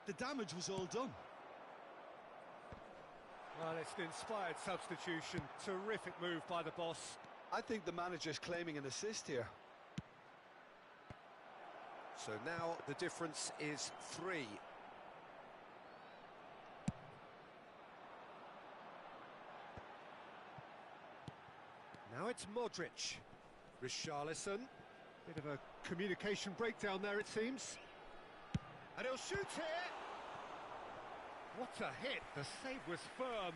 the damage was all done. Well, it's an inspired substitution. Terrific move by the boss. I think the manager's claiming an assist here. So now the difference is 3. Now it's Modric. Richarlison. Bit of a communication breakdown there, it seems. And he'll shoot here. What a hit. The save was firm.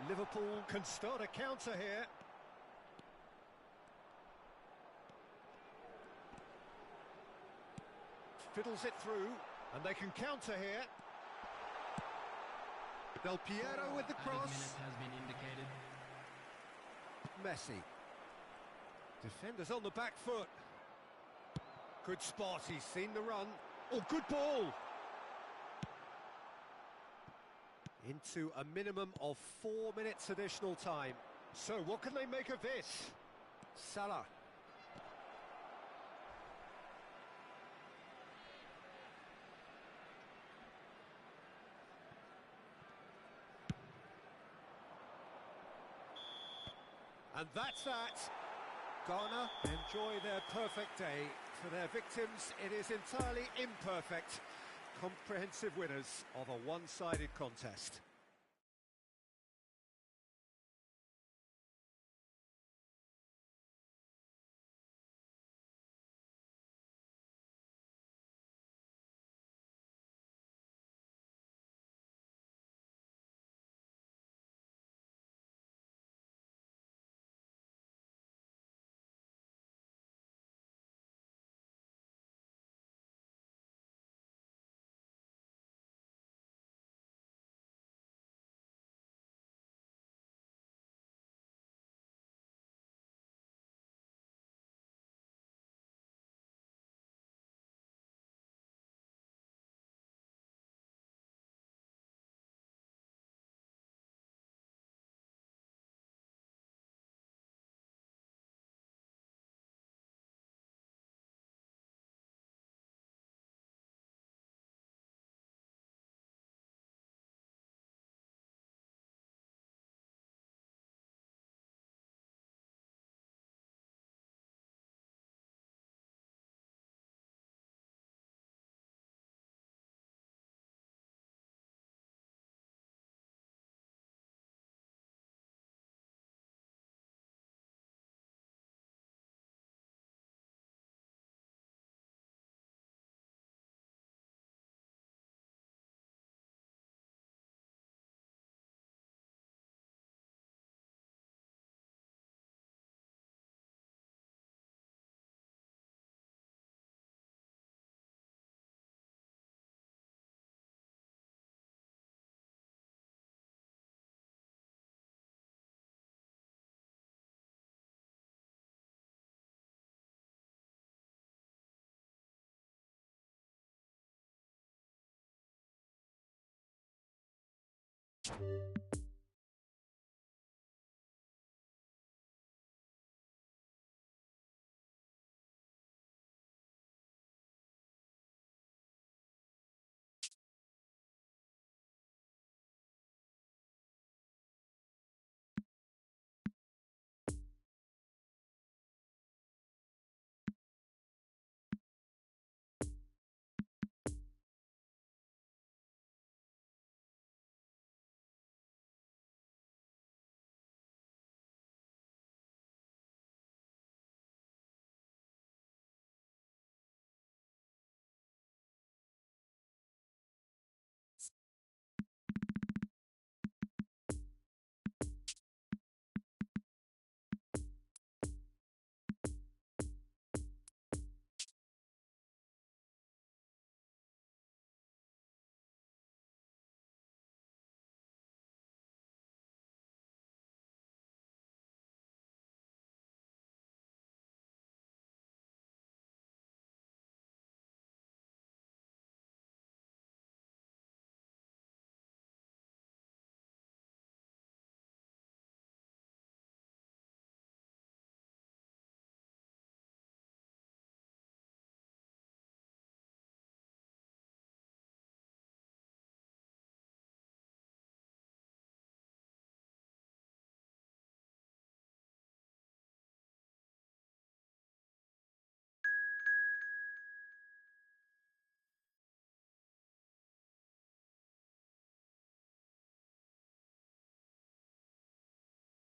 Liverpool can start a counter here. Fiddles it through, and they can counter here. Del Piero with the cross. Has been indicated. Messi. Defenders on the back foot. Good spot, he's seen the run. Oh, good ball! Into a minimum of 4 minutes additional time. So what can they make of this? Salah. And that's that. Ghana enjoy their perfect day. For their victims, it is entirely imperfect. Comprehensive winners of a one-sided contest.